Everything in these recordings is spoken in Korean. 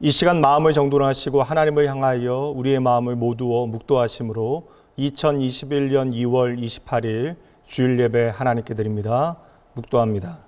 이 시간 마음을 정돈하시고 하나님을 향하여 우리의 마음을 모두어 묵도하심으로 2021년 2월 28일 주일 예배 하나님께 드립니다. 묵도합니다.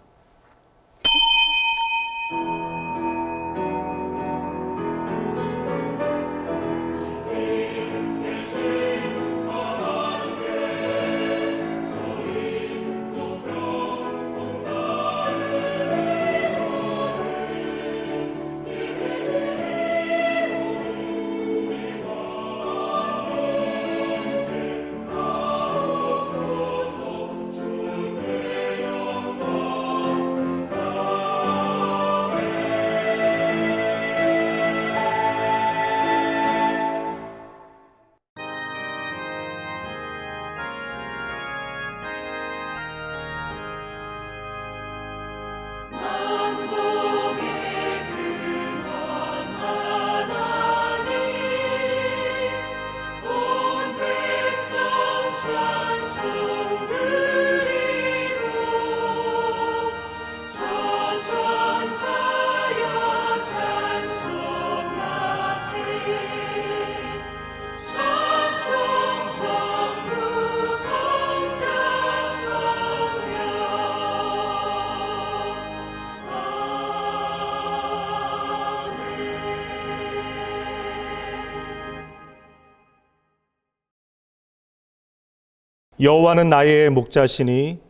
여호와는 나의 목자시니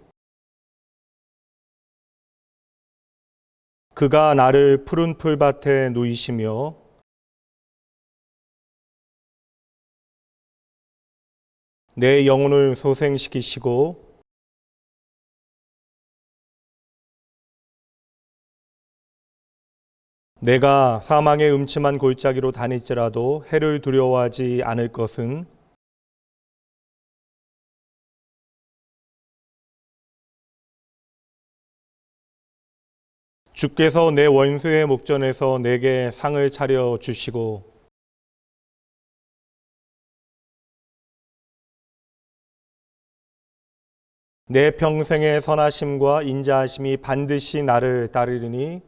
그가 나를 푸른 풀밭에 누이시며 내 영혼을 소생시키시고 내가 사망의 음침한 골짜기로 다닐지라도 해를 두려워하지 않을 것은 주께서 내 원수의 목전에서 내게 상을 차려 주시고 내 평생의 선하심과 인자하심이 반드시 나를 따르리니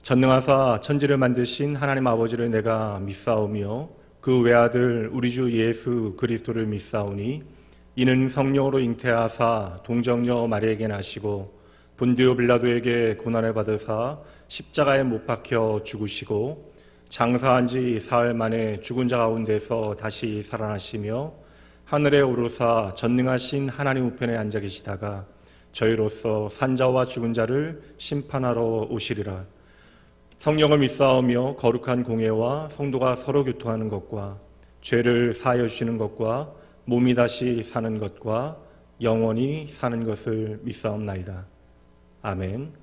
전능하사 천지를 만드신 하나님 아버지를 내가 믿사오며 그 외아들 우리 주 예수 그리스도를 믿사오니 이는 성령으로 잉태하사 동정녀 마리에게 나시고 본디오 빌라도에게 고난을 받으사 십자가에 못 박혀 죽으시고 장사한 지 사흘 만에 죽은 자 가운데서 다시 살아나시며 하늘에 오르사 전능하신 하나님 우편에 앉아 계시다가 저희로서 산자와 죽은 자를 심판하러 오시리라. 성령을 믿사오며 거룩한 공예와 성도가 서로 교통하는 것과 죄를 사하여 주시는 것과 몸이 다시 사는 것과 영원히 사는 것을 믿사옵나이다. 아멘.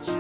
주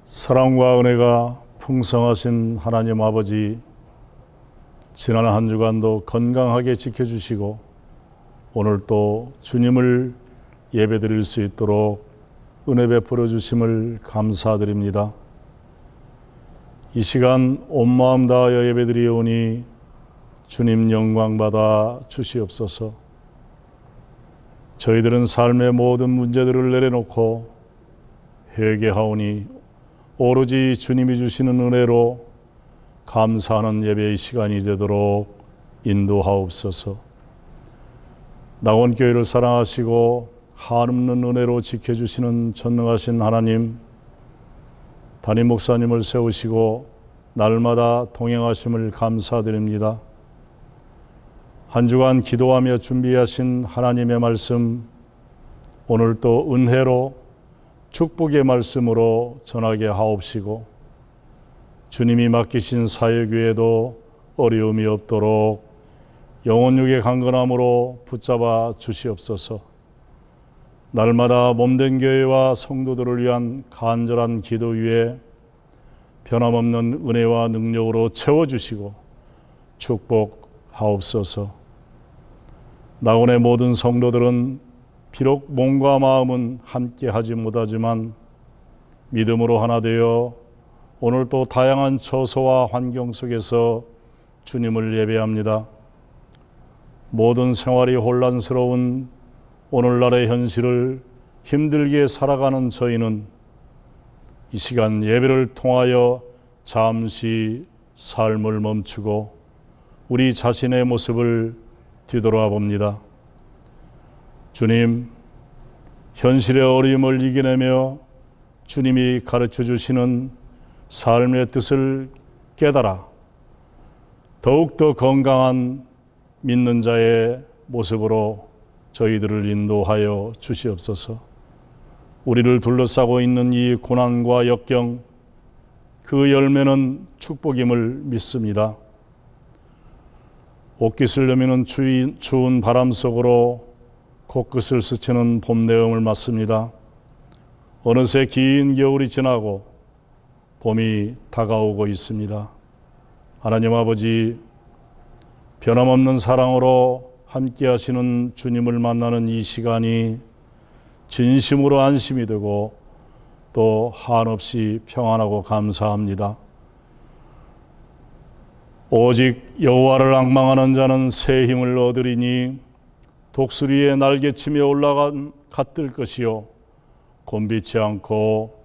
사랑과 은혜가 풍성하신 하나님 아버지, 지난 한 주간도 건강하게 지켜주시고 오늘 또 주님을 예배드릴 수 있도록 은혜 베풀어 주심을 감사드립니다. 이 시간 온 마음 다하여 예배드리오니 주님 영광 받아 주시옵소서. 저희들은 삶의 모든 문제들을 내려놓고 회개하오니 오로지 주님이 주시는 은혜로 감사하는 예배의 시간이 되도록 인도하옵소서. 낙원교회를 사랑하시고 한없는 은혜로 지켜주시는 전능하신 하나님, 담임 목사님을 세우시고 날마다 동행하심을 감사드립니다. 한 주간 기도하며 준비하신 하나님의 말씀, 오늘 또 은혜로 축복의 말씀으로 전하게 하옵시고 주님이 맡기신 사역위에도 어려움이 없도록 영혼육의 강건함으로 붙잡아 주시옵소서. 날마다 몸된 교회와 성도들을 위한 간절한 기도 위에 변함없는 은혜와 능력으로 채워주시고 축복하옵소서. 낙원의 모든 성도들은 비록 몸과 마음은 함께 하지 못하지만 믿음으로 하나 되어 오늘 또 다양한 처소와 환경 속에서 주님을 예배합니다. 모든 생활이 혼란스러운 오늘날의 현실을 힘들게 살아가는 저희는 이 시간 예배를 통하여 잠시 삶을 멈추고 우리 자신의 모습을 뒤돌아 봅니다. 주님, 현실의 어려움을 이겨내며 주님이 가르쳐 주시는 삶의 뜻을 깨달아 더욱더 건강한 믿는 자의 모습으로 저희들을 인도하여 주시옵소서. 우리를 둘러싸고 있는 이 고난과 역경, 그 열매는 축복임을 믿습니다. 옷깃을 내미는 추운 바람 속으로 코끝을 스치는 봄 내음을 맞습니다. 어느새 긴 겨울이 지나고 봄이 다가오고 있습니다. 하나님 아버지, 변함없는 사랑으로 함께 하시는 주님을 만나는 이 시간이 진심으로 안심이 되고 또 한없이 평안하고 감사합니다. 오직 여호와를 앙망하는 자는 새 힘을 얻으리니 독수리의 날개치며 올라간 갓들 것이요 곤비치 않고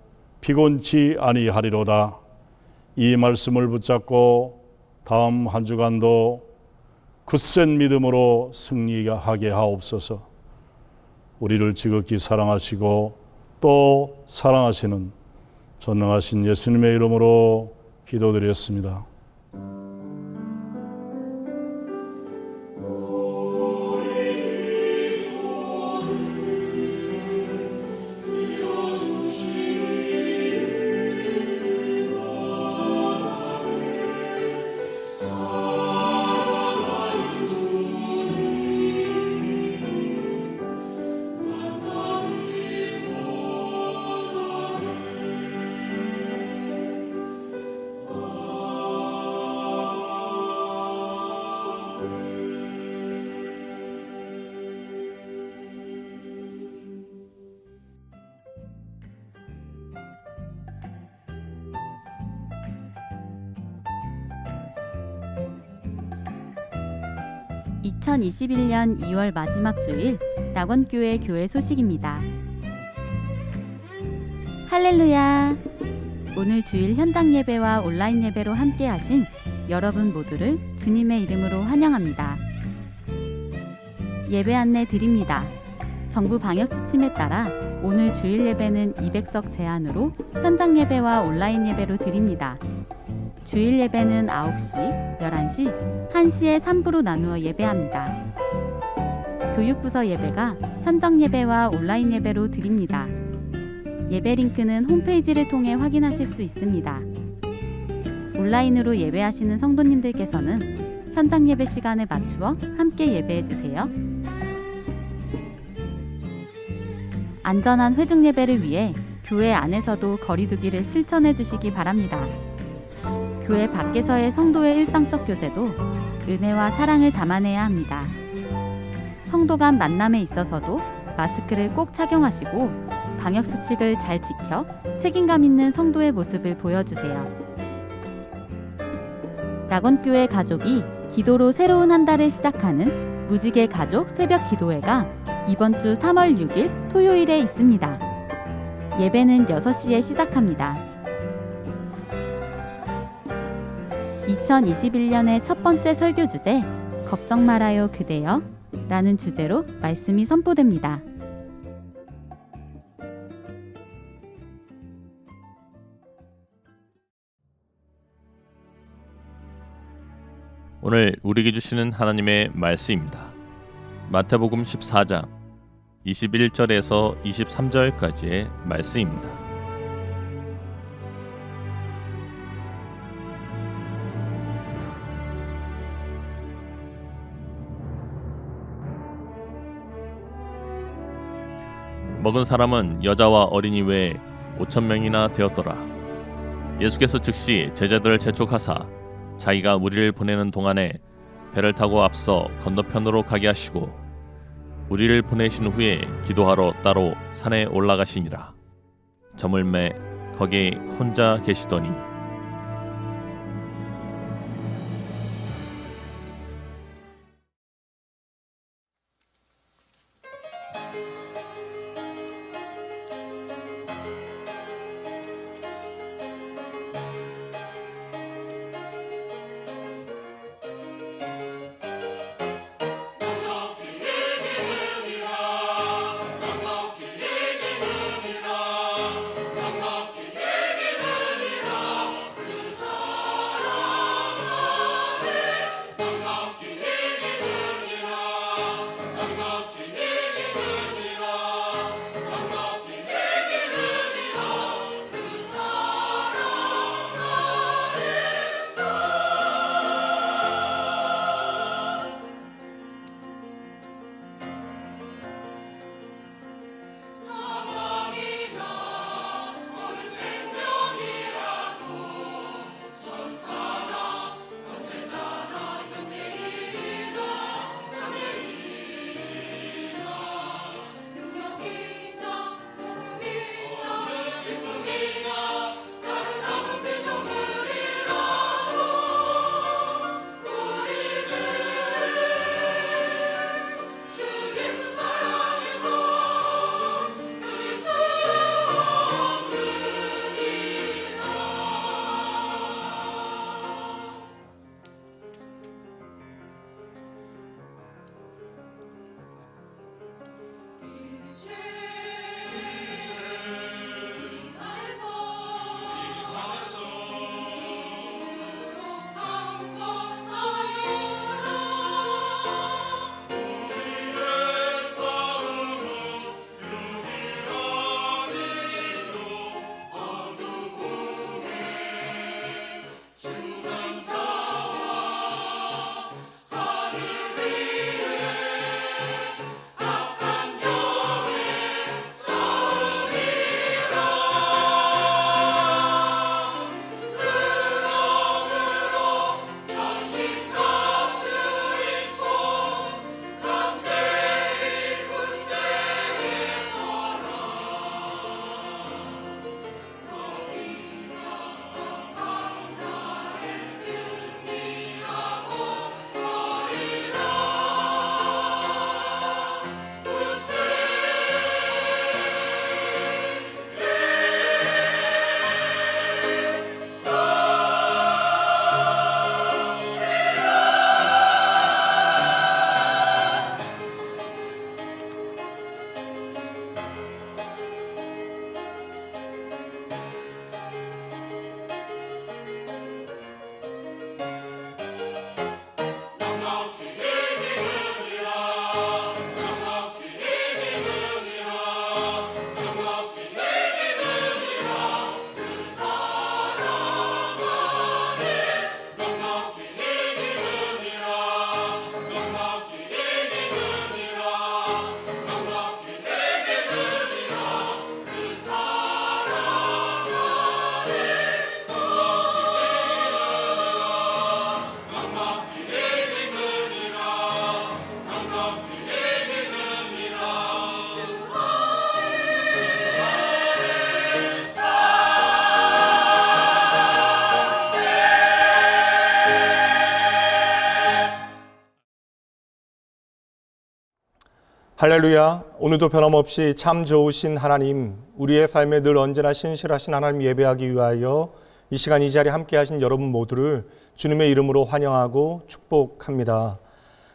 피곤치 아니하리로다. 이 말씀을 붙잡고 다음 한 주간도 굳센 믿음으로 승리하게 하옵소서. 우리를 지극히 사랑하시고 또 사랑하시는 전능하신 예수님의 이름으로 기도드렸습니다. (2021년 2월) 마지막 주일 낙원교회 교회 소식입니다. 할렐루야! 오늘 주일 현장 예배와 온라인 예배로 함께 하신 여러분 모두를 주님의 이름으로 환영합니다. 예배 안내 드립니다. 정부 방역 지침에 따라 오늘 주일 예배는 200석 제한으로 현장 예배와 온라인 예배로 드립니다. 주일 예배는 9시, 11시, 1시에 3부로 나누어 예배합니다. 교육부서 예배가 현장 예배와 온라인 예배로 드립니다. 예배 링크는 홈페이지를 통해 확인하실 수 있습니다. 온라인으로 예배하시는 성도님들께서는 현장 예배 시간에 맞추어 함께 예배해 주세요. 안전한 회중 예배를 위해 교회 안에서도 거리두기를 실천해 주시기 바랍니다. 교회 밖에서의 성도의 일상적 교제도 은혜와 사랑을 담아내야 합니다. 성도 간 만남에 있어서도 마스크를 꼭 착용하시고 방역수칙을 잘 지켜 책임감 있는 성도의 모습을 보여주세요. 낙원교회 가족이 기도로 새로운 한 달을 시작하는 무지개 가족 새벽 기도회가 이번 주 3월 6일 토요일에 있습니다. 예배는 6시에 시작합니다. 2021년의 첫 번째 설교 주제 걱정 말아요 그대여 라는 주제로 말씀이 선포됩니다. 오늘 우리에게 주시는 하나님의 말씀입니다. 마태복음 14장 21절에서 23절까지의 말씀입니다. 먹은 사람은 여자와 어린이 외에 5,000명이나 되었더라. 예수께서 즉시 제자들을 재촉하사 자기가 무리를 보내는 동안에 배를 타고 앞서 건너편으로 가게 하시고 무리를 보내신 후에 기도하러 따로 산에 올라가시니라. 저물매 거기 혼자 계시더니 할렐루야. 오늘도 변함없이 참 좋으신 하나님, 우리의 삶에 늘 언제나 신실하신 하나님 예배하기 위하여 이 시간 이 자리에 함께 하신 여러분 모두를 주님의 이름으로 환영하고 축복합니다.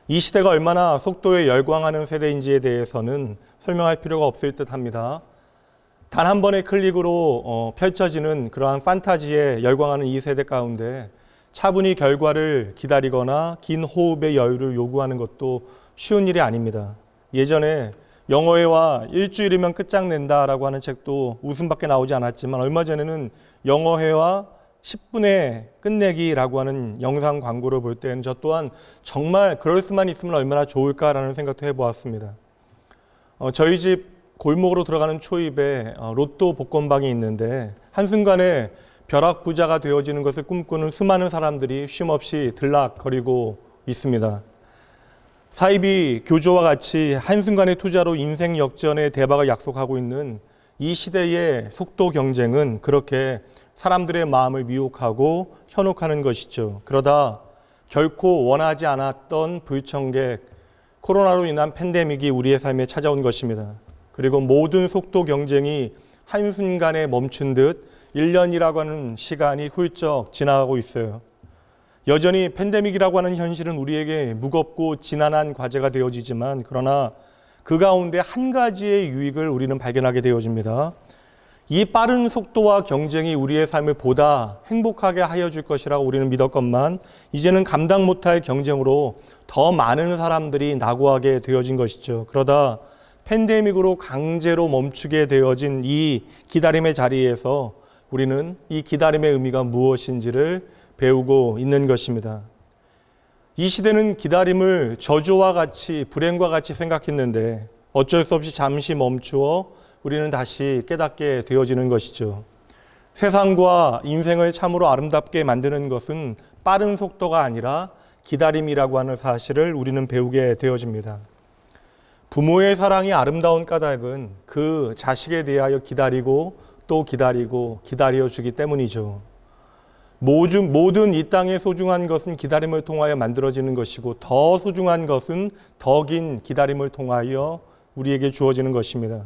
이 시대가 얼마나 속도에 열광하는 세대인지에 대해서는 설명할 필요가 없을 듯 합니다. 단 한 번의 클릭으로 펼쳐지는 그러한 판타지에 열광하는 이 세대 가운데 차분히 결과를 기다리거나 긴 호흡의 여유를 요구하는 것도 쉬운 일이 아닙니다. 예전에 영어회화 일주일이면 끝장낸다라고 하는 책도 웃음밖에 나오지 않았지만 얼마 전에는 영어회화 10분에 끝내기라고 하는 영상 광고를 볼 때는 저 또한 정말 그럴 수만 있으면 얼마나 좋을까라는 생각도 해보았습니다. 저희 집 골목으로 들어가는 초입에 로또 복권방이 있는데 한순간에 벼락부자가 되어지는 것을 꿈꾸는 수많은 사람들이 쉼없이 들락거리고 있습니다. 사이비 교조와 같이 한순간의 투자로 인생 역전의 대박을 약속하고 있는 이 시대의 속도 경쟁은 그렇게 사람들의 마음을 미혹하고 현혹하는 것이죠. 그러다 결코 원하지 않았던 불청객, 코로나로 인한 팬데믹이 우리의 삶에 찾아온 것입니다. 그리고 모든 속도 경쟁이 한순간에 멈춘 듯 1년이라고 하는 시간이 훌쩍 지나가고 있어요. 여전히 팬데믹이라고 하는 현실은 우리에게 무겁고 지난한 과제가 되어지지만 그러나 그 가운데 한 가지의 유익을 우리는 발견하게 되어집니다. 이 빠른 속도와 경쟁이 우리의 삶을 보다 행복하게 하여 줄 것이라고 우리는 믿었건만 이제는 감당 못할 경쟁으로 더 많은 사람들이 낙오하게 되어진 것이죠. 그러다 팬데믹으로 강제로 멈추게 되어진 이 기다림의 자리에서 우리는 이 기다림의 의미가 무엇인지를 배우고 있는 것입니다. 이 시대는 기다림을 저주와 같이 불행과 같이 생각했는데 어쩔 수 없이 잠시 멈추어 우리는 다시 깨닫게 되어지는 것이죠. 세상과 인생을 참으로 아름답게 만드는 것은 빠른 속도가 아니라 기다림이라고 하는 사실을 우리는 배우게 되어집니다. 부모의 사랑이 아름다운 까닭은 그 자식에 대하여 기다리고 또 기다리고 기다려주기 때문이죠. 모든 이 땅의 소중한 것은 기다림을 통하여 만들어지는 것이고 더 소중한 것은 더 긴 기다림을 통하여 우리에게 주어지는 것입니다.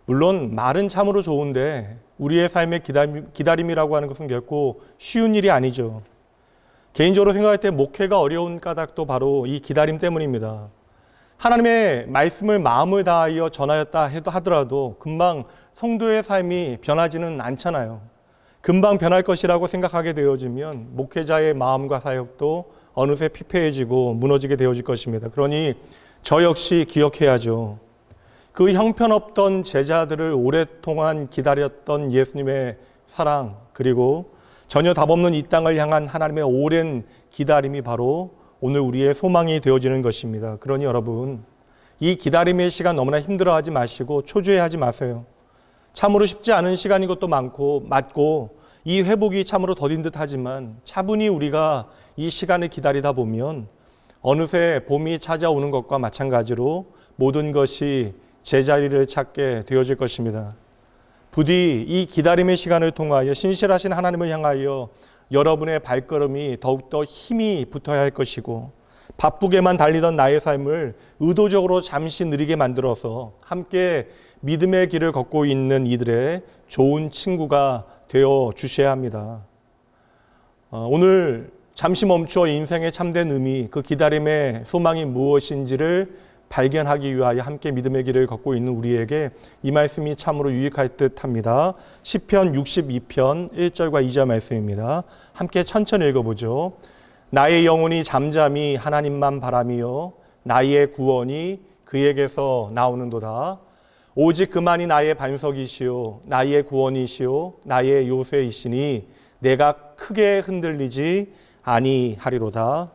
물론 말은 참으로 좋은데 우리의 삶의 기다림이라고 하는 것은 결코 쉬운 일이 아니죠. 개인적으로 생각할 때 목회가 어려운 까닭도 바로 이 기다림 때문입니다. 하나님의 말씀을 마음을 다하여 전하였다 하더라도 금방 성도의 삶이 변하지는 않잖아요. 금방 변할 것이라고 생각하게 되어지면 목회자의 마음과 사역도 어느새 피폐해지고 무너지게 되어질 것입니다. 그러니 저 역시 기억해야죠. 그 형편없던 제자들을 오랫동안 기다렸던 예수님의 사랑, 그리고 전혀 답없는 이 땅을 향한 하나님의 오랜 기다림이 바로 오늘 우리의 소망이 되어지는 것입니다. 그러니 여러분, 이 기다림의 시간 너무나 힘들어하지 마시고 초조해하지 마세요. 참으로 쉽지 않은 시간인 것도 맞고 이 회복이 참으로 더딘 듯하지만 차분히 우리가 이 시간을 기다리다 보면 어느새 봄이 찾아오는 것과 마찬가지로 모든 것이 제자리를 찾게 되어질 것입니다. 부디 이 기다림의 시간을 통하여 신실하신 하나님을 향하여 여러분의 발걸음이 더욱더 힘이 붙어야 할 것이고 바쁘게만 달리던 나의 삶을 의도적으로 잠시 느리게 만들어서 함께 믿음의 길을 걷고 있는 이들의 좋은 친구가 되어 주셔야 합니다. 오늘 잠시 멈추어 인생의 참된 의미, 그 기다림의 소망이 무엇인지를 발견하기 위하여 함께 믿음의 길을 걷고 있는 우리에게 이 말씀이 참으로 유익할 듯합니다. 시편 62편 1절과 2절 말씀입니다. 함께 천천히 읽어보죠. 나의 영혼이 잠잠히 하나님만 바라며 나의 구원이 그에게서 나오는도다. 오직 그만이 나의 반석이시요 나의 구원이시요 나의 요새이시니 내가 크게 흔들리지 아니하리로다.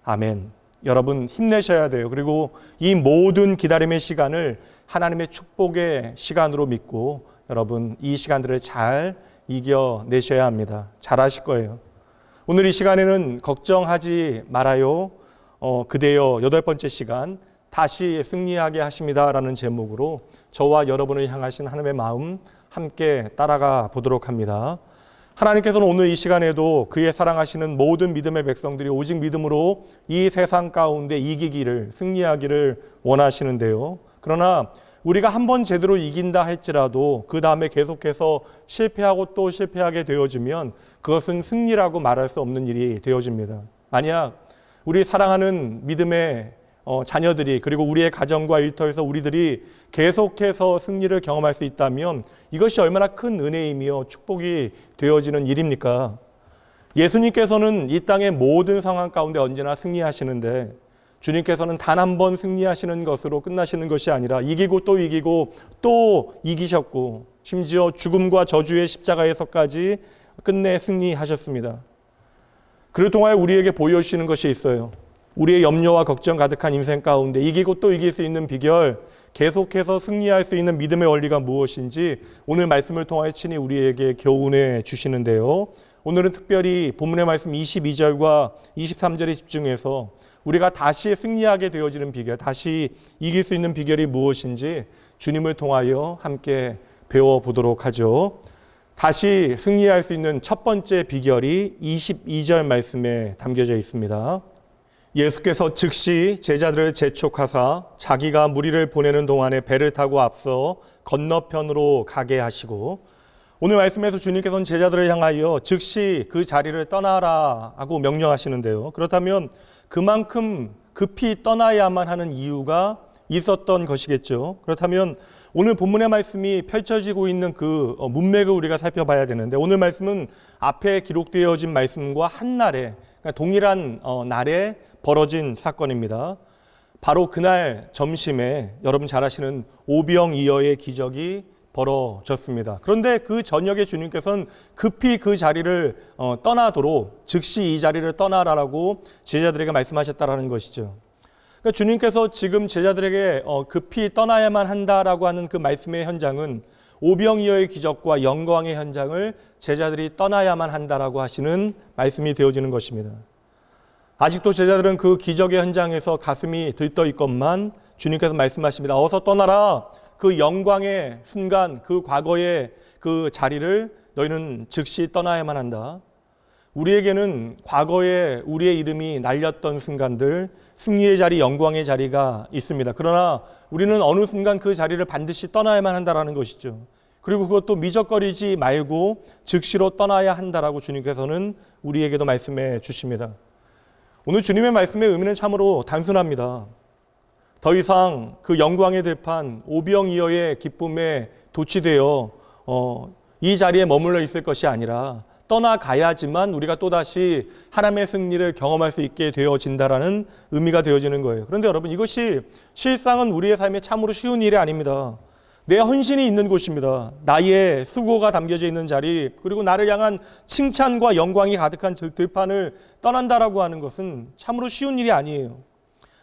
아멘. 여러분 힘내셔야 돼요. 그리고 이 모든 기다림의 시간을 하나님의 축복의 시간으로 믿고 여러분 이 시간들을 잘 이겨내셔야 합니다. 잘하실 거예요. 오늘 이 시간에는 걱정하지 말아요. 그대여 8번째 시간 다시 승리하게 하십니다라는 제목으로 저와 여러분을 향하신 하나님의 마음 함께 따라가 보도록 합니다. 하나님께서는 오늘 이 시간에도 그의 사랑하시는 모든 믿음의 백성들이 오직 믿음으로 이 세상 가운데 이기기를, 승리하기를 원하시는데요. 그러나 우리가 한번 제대로 이긴다 할지라도 그 다음에 계속해서 실패하고 또 실패하게 되어지면 그것은 승리라고 말할 수 없는 일이 되어집니다. 만약 우리 사랑하는 믿음의 자녀들이, 그리고 우리의 가정과 일터에서 우리들이 계속해서 승리를 경험할 수 있다면 이것이 얼마나 큰 은혜이며 축복이 되어지는 일입니까? 예수님께서는 이 땅의 모든 상황 가운데 언제나 승리하시는데 주님께서는 단 한 번 승리하시는 것으로 끝나시는 것이 아니라 이기고 또 이기셨고 심지어 죽음과 저주의 십자가에서까지 끝내 승리하셨습니다. 그를 통하여 우리에게 보여주시는 것이 있어요. 우리의 염려와 걱정 가득한 인생 가운데 이기고 또 이길 수 있는 비결, 계속해서 승리할 수 있는 믿음의 원리가 무엇인지 오늘 말씀을 통하여 친히 우리에게 교훈해 주시는데요. 오늘은 특별히 본문의 말씀 22절과 23절에 집중해서 우리가 다시 승리하게 되어지는 비결, 다시 이길 수 있는 비결이 무엇인지 주님을 통하여 함께 배워보도록 하죠. 다시 승리할 수 있는 첫 번째 비결이 22절 말씀에 담겨져 있습니다. 예수께서 즉시 제자들을 재촉하사 자기가 무리를 보내는 동안에 배를 타고 앞서 건너편으로 가게 하시고, 오늘 말씀에서 주님께서는 제자들을 향하여 즉시 그 자리를 떠나라 하고 명령하시는데요. 그렇다면 그만큼 급히 떠나야만 하는 이유가 있었던 것이겠죠. 그렇다면 오늘 본문의 말씀이 펼쳐지고 있는 그 문맥을 우리가 살펴봐야 되는데, 오늘 말씀은 앞에 기록되어진 말씀과 한 날에, 그러니까 동일한 날에 벌어진 사건입니다. 바로 그날 점심에 여러분 잘 아시는 오병이어의 기적이 벌어졌습니다. 그런데 그 저녁에 주님께서는 급히 그 자리를 떠나도록 즉시 이 자리를 떠나라라고 제자들에게 말씀하셨다라는 것이죠. 그러니까 주님께서 지금 제자들에게 급히 떠나야만 한다라고 하는 그 말씀의 현장은 오병이어의 기적과 영광의 현장을 제자들이 떠나야만 한다라고 하시는 말씀이 되어지는 것입니다. 아직도 제자들은 그 기적의 현장에서 가슴이 들떠 있건만 주님께서 말씀하십니다. 어서 떠나라. 그 영광의 순간, 그 과거의 그 자리를 너희는 즉시 떠나야만 한다. 우리에게는 과거에 우리의 이름이 날렸던 순간들, 승리의 자리, 영광의 자리가 있습니다. 그러나 우리는 어느 순간 그 자리를 반드시 떠나야만 한다라는 것이죠. 그리고 그것도 미적거리지 말고 즉시로 떠나야 한다라고 주님께서는 우리에게도 말씀해 주십니다. 오늘 주님의 말씀의 의미는 참으로 단순합니다. 더 이상 그 영광의 들판, 오병이어의 기쁨에 도취되어 이 자리에 머물러 있을 것이 아니라 떠나가야지만 우리가 또다시 하나님의 승리를 경험할 수 있게 되어진다라는 의미가 되어지는 거예요. 그런데 여러분, 이것이 실상은 우리의 삶에 참으로 쉬운 일이 아닙니다. 내 헌신이 있는 곳입니다. 나의 수고가 담겨져 있는 자리, 그리고 나를 향한 칭찬과 영광이 가득한 들판을 떠난다라고 하는 것은 참으로 쉬운 일이 아니에요.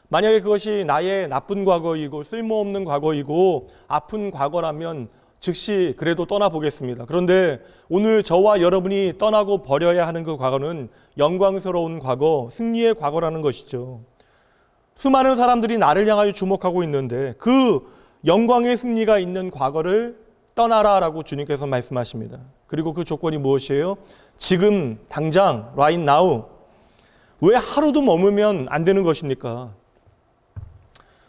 만약에 그것이 나의 나쁜 과거이고 쓸모없는 과거이고 아픈 과거라면 즉시 그래도 떠나보겠습니다. 그런데 오늘 저와 여러분이 떠나고 버려야 하는 그 과거는 영광스러운 과거, 승리의 과거라는 것이죠. 수많은 사람들이 나를 향하여 주목하고 있는데 그 영광의 승리가 있는 과거를 떠나라라고 주님께서 말씀하십니다. 그리고 그 조건이 무엇이에요? 지금 당장 right now. 왜 하루도 머물면 안 되는 것입니까?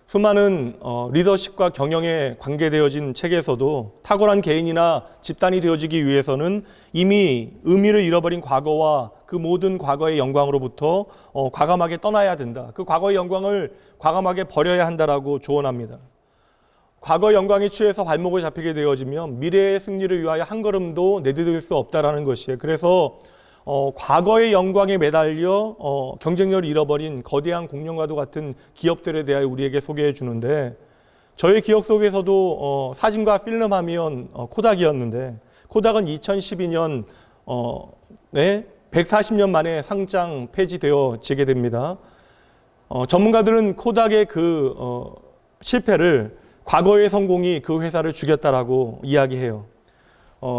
수많은 리더십과 경영에 관계되어진 책에서도 탁월한 개인이나 집단이 되어지기 위해서는 이미 의미를 잃어버린 과거와 그 모든 과거의 영광으로부터 과감하게 떠나야 된다. 그 과거의 영광을 과감하게 버려야 한다라고 조언합니다. 과거의 영광에 취해서 발목을 잡히게 되어지면 미래의 승리를 위하여 한 걸음도 내디딜 수 없다라는 것이에요. 그래서 과거의 영광에 매달려 경쟁력을 잃어버린 거대한 공룡과도 같은 기업들에 대하여 우리에게 소개해 주는데, 저의 기억 속에서도 사진과 필름 하면 코닥이었는데, 코닥은 2012년 140년 만에 상장 폐지되어지게 됩니다. 전문가들은 코닥의 그 실패를 과거의 성공이 그 회사를 죽였다라고 이야기해요.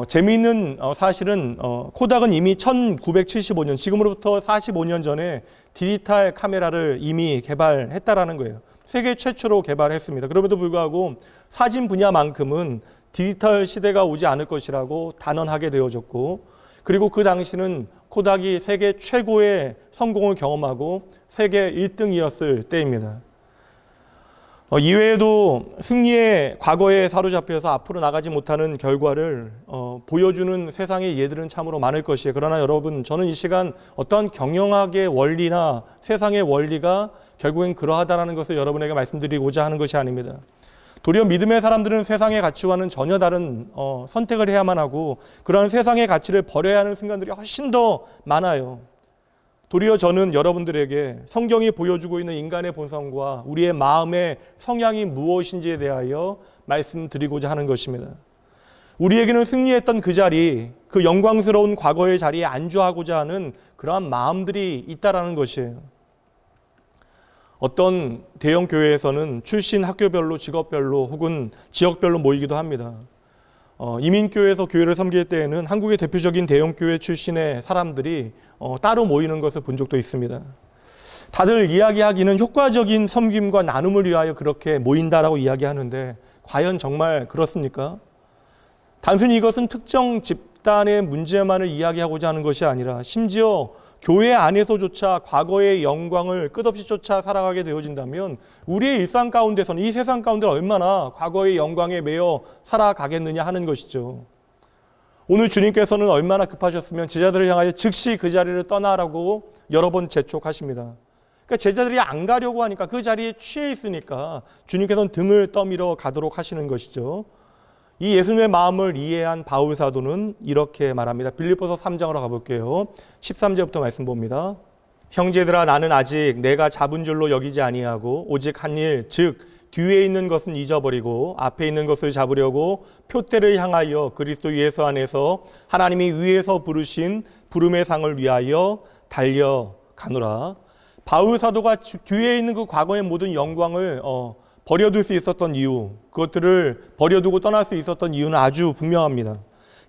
재미있는 사실은 코닥은 이미 1975년, 지금으로부터 45년 전에 디지털 카메라를 이미 개발했다라는 거예요. 세계 최초로 개발했습니다. 그럼에도 불구하고 사진 분야만큼은 디지털 시대가 오지 않을 것이라고 단언하게 되어졌고, 그리고 그 당시는 코닥이 세계 최고의 성공을 경험하고 세계 1등이었을 때입니다. 이외에도 승리의 과거에 사로잡혀서 앞으로 나가지 못하는 결과를 보여주는 세상의 예들은 참으로 많을 것이에요. 그러나 여러분, 저는 이 시간 어떠한 경영학의 원리나 세상의 원리가 결국엔 그러하다라는 것을 여러분에게 말씀드리고자 하는 것이 아닙니다. 도리어 믿음의 사람들은 세상의 가치와는 전혀 다른 선택을 해야만 하고 그러한 세상의 가치를 버려야 하는 순간들이 훨씬 더 많아요. 도리어 저는 여러분들에게 성경이 보여주고 있는 인간의 본성과 우리의 마음의 성향이 무엇인지에 대하여 말씀드리고자 하는 것입니다. 우리에게는 승리했던 그 자리, 그 영광스러운 과거의 자리에 안주하고자 하는 그러한 마음들이 있다라는 것이에요. 어떤 대형 교회에서는 출신 학교별로, 직업별로 혹은 지역별로 모이기도 합니다. 이민교회에서 교회를 섬길 때에는 한국의 대표적인 대형교회 출신의 사람들이 따로 모이는 것을 본 적도 있습니다. 다들 이야기하기는 효과적인 섬김과 나눔을 위하여 그렇게 모인다라고 이야기하는데 과연 정말 그렇습니까? 단순히 이것은 특정 집단의 문제만을 이야기하고자 하는 것이 아니라 심지어 교회 안에서조차 과거의 영광을 끝없이 쫓아 살아가게 되어진다면 우리의 일상 가운데서는 이 세상 가운데 얼마나 과거의 영광에 매여 살아가겠느냐 하는 것이죠. 오늘 주님께서는 얼마나 급하셨으면 제자들을 향하여 즉시 그 자리를 떠나라고 여러 번 재촉하십니다. 그러니까 제자들이 안 가려고 하니까 그 자리에 취해 있으니까 주님께서는 등을 떠밀어 가도록 하시는 것이죠. 이 예수님의 마음을 이해한 바울 사도는 이렇게 말합니다. 빌립보서 3장으로 가볼게요. 13절부터 말씀 봅니다. 형제들아, 나는 아직 내가 잡은 줄로 여기지 아니하고 오직 한 일, 즉 뒤에 있는 것은 잊어버리고 앞에 있는 것을 잡으려고 표대를 향하여 그리스도 예수 안에서 하나님이 위에서 부르신 부름의 상을 위하여 달려가노라. 바울 사도가 뒤에 있는 그 과거의 모든 영광을 버려둘 수 있었던 이유, 그것들을 버려두고 떠날 수 있었던 이유는 아주 분명합니다.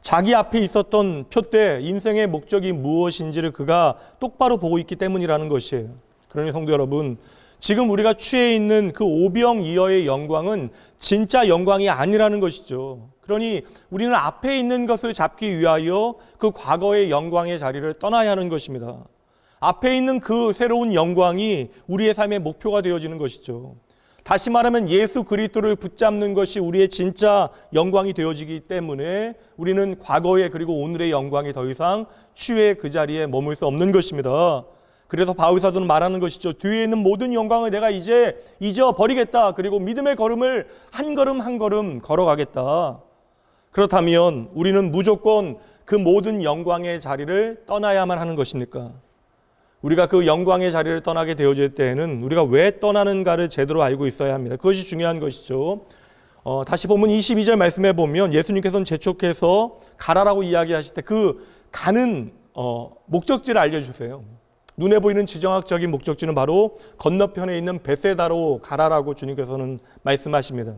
자기 앞에 있었던 표대, 인생의 목적이 무엇인지를 그가 똑바로 보고 있기 때문이라는 것이에요. 그러니 성도 여러분, 지금 우리가 취해 있는 그 오병이어의 영광은 진짜 영광이 아니라는 것이죠. 그러니 우리는 앞에 있는 것을 잡기 위하여 그 과거의 영광의 자리를 떠나야 하는 것입니다. 앞에 있는 그 새로운 영광이 우리의 삶의 목표가 되어지는 것이죠. 다시 말하면 예수 그리스도를 붙잡는 것이 우리의 진짜 영광이 되어지기 때문에 우리는 과거의 그리고 오늘의 영광이 더 이상 취해 그 자리에 머물 수 없는 것입니다. 그래서 바울 사도는 말하는 것이죠. 뒤에 있는 모든 영광을 내가 이제 잊어버리겠다. 그리고 믿음의 걸음을 한 걸음 한 걸음 걸어가겠다. 그렇다면 우리는 무조건 그 모든 영광의 자리를 떠나야만 하는 것입니까? 우리가 그 영광의 자리를 떠나게 되어질 때에는 우리가 왜 떠나는가를 제대로 알고 있어야 합니다. 그것이 중요한 것이죠. 다시 보면 22절 말씀해 보면 예수님께서는 재촉해서 가라라고 이야기하실 때 그 가는 목적지를 알려주세요. 눈에 보이는 지정학적인 목적지는 바로 건너편에 있는 베세다로 가라라고 주님께서는 말씀하십니다.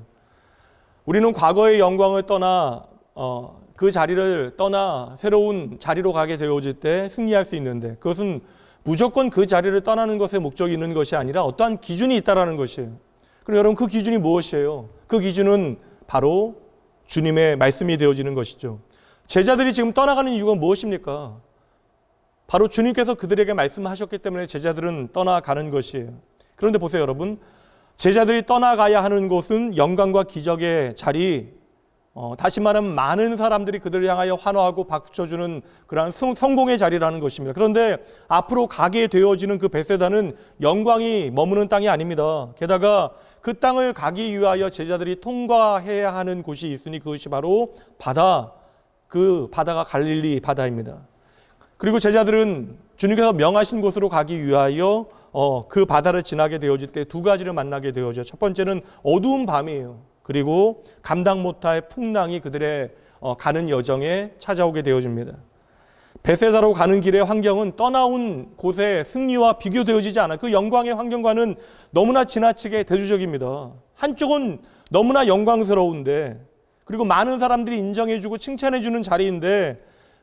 우리는 과거의 영광을 떠나 그 자리를 떠나 새로운 자리로 가게 되어질 때 승리할 수 있는데 그것은 무조건 그 자리를 떠나는 것에 목적이 있는 것이 아니라 어떠한 기준이 있다는 것이에요. 그럼 여러분 그 기준이 무엇이에요? 그 기준은 바로 주님의 말씀이 되어지는 것이죠. 제자들이 지금 떠나가는 이유가 무엇입니까? 바로 주님께서 그들에게 말씀하셨기 때문에 제자들은 떠나가는 것이에요. 그런데 보세요 여러분, 제자들이 떠나가야 하는 곳은 영광과 기적의 자리, 다시 말하면 많은 사람들이 그들을 향하여 환호하고 박수쳐주는 그러한 성공의 자리라는 것입니다. 그런데 앞으로 가게 되어지는 그 베세다는 영광이 머무는 땅이 아닙니다. 게다가 그 땅을 가기 위하여 제자들이 통과해야 하는 곳이 있으니 그것이 바로 바다, 그 바다가 갈릴리 바다입니다. 그리고 제자들은 주님께서 명하신 곳으로 가기 위하여 그 바다를 지나게 되어질 때 두 가지를 만나게 되어져. 첫 번째는 어두운 밤이에요. 그리고 감당 못할 풍랑이 그들의 가는 여정에 찾아오게 되어집니다. 베세다로 가는 길의 환경은 떠나온 곳의 승리와 비교되어지지 않아요. 그 영광의 환경과는 너무나 지나치게 대조적입니다. 한쪽은 너무나 영광스러운데 그리고 많은 사람들이 인정해주고 칭찬해주는 자리인데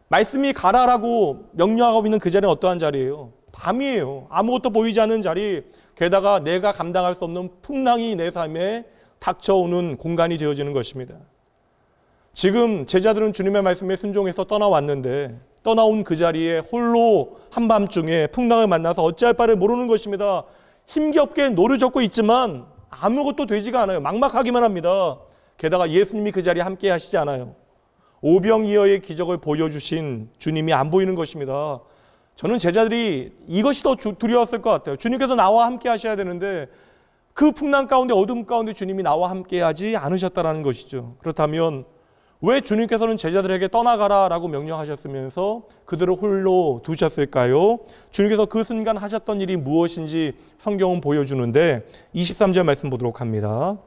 말씀이 가라라고 명령하고 있는 그 자리는 어떠한 자리예요? 밤이에요. 아무것도 보이지 않는 자리, 게다가 내가 감당할 수 없는 풍랑이 내 삶에 닥쳐오는 공간이 되어지는 것입니다. 지금 제자들은 주님의 말씀에 순종해서 떠나왔는데 떠나온 그 자리에 홀로 한밤중에 풍랑을 만나서 어찌할 바를 모르는 것입니다. 힘겹게 노르젓고 있지만 아무것도 되지가 않아요. 막막하기만 합니다. 게다가 예수님이 그 자리에 함께 하시지 않아요. 오병이어의 기적을 보여주신 주님이 안 보이는 것입니다. 저는 제자들이 이것이 더 두려웠을 것 같아요. 주님께서 나와 함께 하셔야 되는데 그 풍랑 가운데 어둠 가운데 주님이 나와 함께 하지 않으셨다는 것이죠. 그렇다면 왜 주님께서는 제자들에게 떠나가라 라고 명령하셨으면서 그들을 홀로 두셨을까요? 주님께서 그 순간 하셨던 일이 무엇인지 성경은 보여주는데 23절 말씀 보도록 합니다.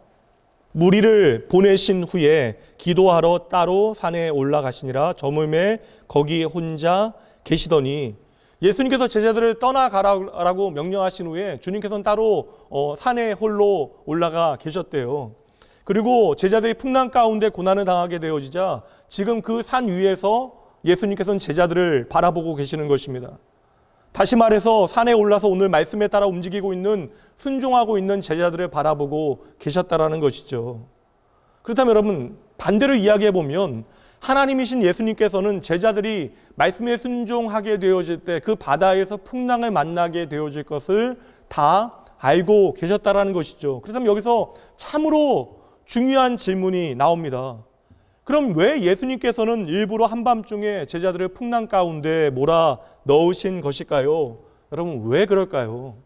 무리를 보내신 후에 기도하러 따로 산에 올라가시니라. 저물매 거기 혼자 계시더니 예수님께서 제자들을 떠나가라고 명령하신 후에 주님께서는 따로 산에 홀로 올라가 계셨대요. 그리고 제자들이 풍랑 가운데 고난을 당하게 되어지자 지금 그 산 위에서 예수님께서는 제자들을 바라보고 계시는 것입니다. 다시 말해서 산에 올라서 오늘 말씀에 따라 움직이고 있는 순종하고 있는 제자들을 바라보고 계셨다라는 것이죠. 그렇다면 여러분 반대로 이야기해 보면 하나님이신 예수님께서는 제자들이 말씀에 순종하게 되어질 때 그 바다에서 풍랑을 만나게 되어질 것을 다 알고 계셨다라는 것이죠. 그렇다면 여기서 참으로 중요한 질문이 나옵니다. 그럼 왜 예수님께서는 일부러 한밤중에 제자들을 풍랑 가운데 몰아 넣으신 것일까요? 여러분 왜 그럴까요?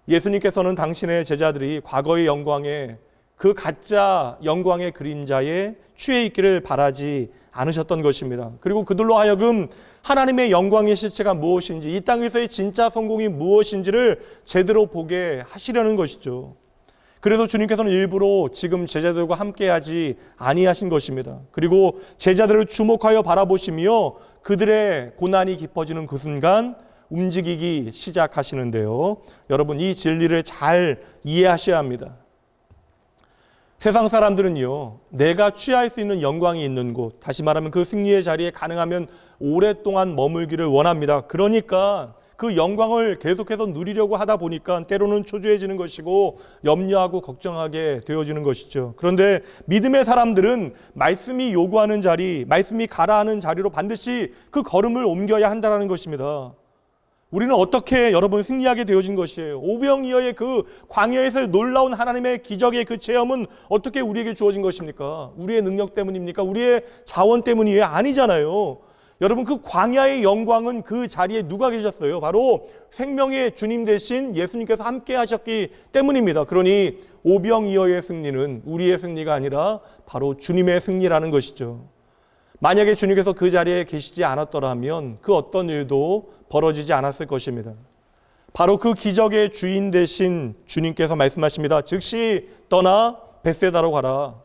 예수님께서는 당신의 제자들이 과거의 영광에 그 가짜 영광의 그림자에 취해 있기를 바라지 않으셨던 것입니다. 그리고 그들로 하여금 하나님의 영광의 실체가 무엇인지 이 땅에서의 진짜 성공이 무엇인지를 제대로 보게 하시려는 것이죠. 그래서 주님께서는 일부러 지금 제자들과 함께하지 아니하신 것입니다. 그리고 제자들을 주목하여 바라보시며 그들의 고난이 깊어지는 그 순간 움직이기 시작하시는데요. 여러분 이 진리를 잘 이해하셔야 합니다. 세상 사람들은요, 내가 취할 수 있는 영광이 있는 곳, 다시 말하면 그 승리의 자리에 가능하면 오랫동안 머물기를 원합니다. 그러니까 그 영광을 계속해서 누리려고 하다 보니까 때로는 초조해지는 것이고 염려하고 걱정하게 되어지는 것이죠. 그런데 믿음의 사람들은 말씀이 요구하는 자리, 말씀이 가라 하는 자리로 반드시 그 걸음을 옮겨야 한다는 것입니다. 우리는 어떻게 여러분 승리하게 되어진 것이에요. 오병이어의 그 광야에서 놀라운 하나님의 기적의 그 체험은 어떻게 우리에게 주어진 것입니까? 우리의 능력 때문입니까? 우리의 자원 때문이에요? 아니잖아요. 여러분 그 광야의 영광은 그 자리에 누가 계셨어요? 바로 생명의 주님 되신 예수님께서 함께 하셨기 때문입니다. 그러니 오병이어의 승리는 우리의 승리가 아니라 바로 주님의 승리라는 것이죠. 만약에 주님께서 그 자리에 계시지 않았더라면 그 어떤 일도 벌어지지 않았을 것입니다. 바로 그 기적의 주인 되신 주님께서 말씀하십니다. 즉시 떠나 벳세다로 가라.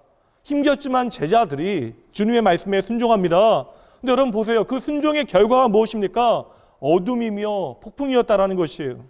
힘겹지만 제자들이 주님의 말씀에 순종합니다. 근데 여러분 보세요. 그 순종의 결과가 무엇입니까? 어둠이며 폭풍이었다라는 것이에요.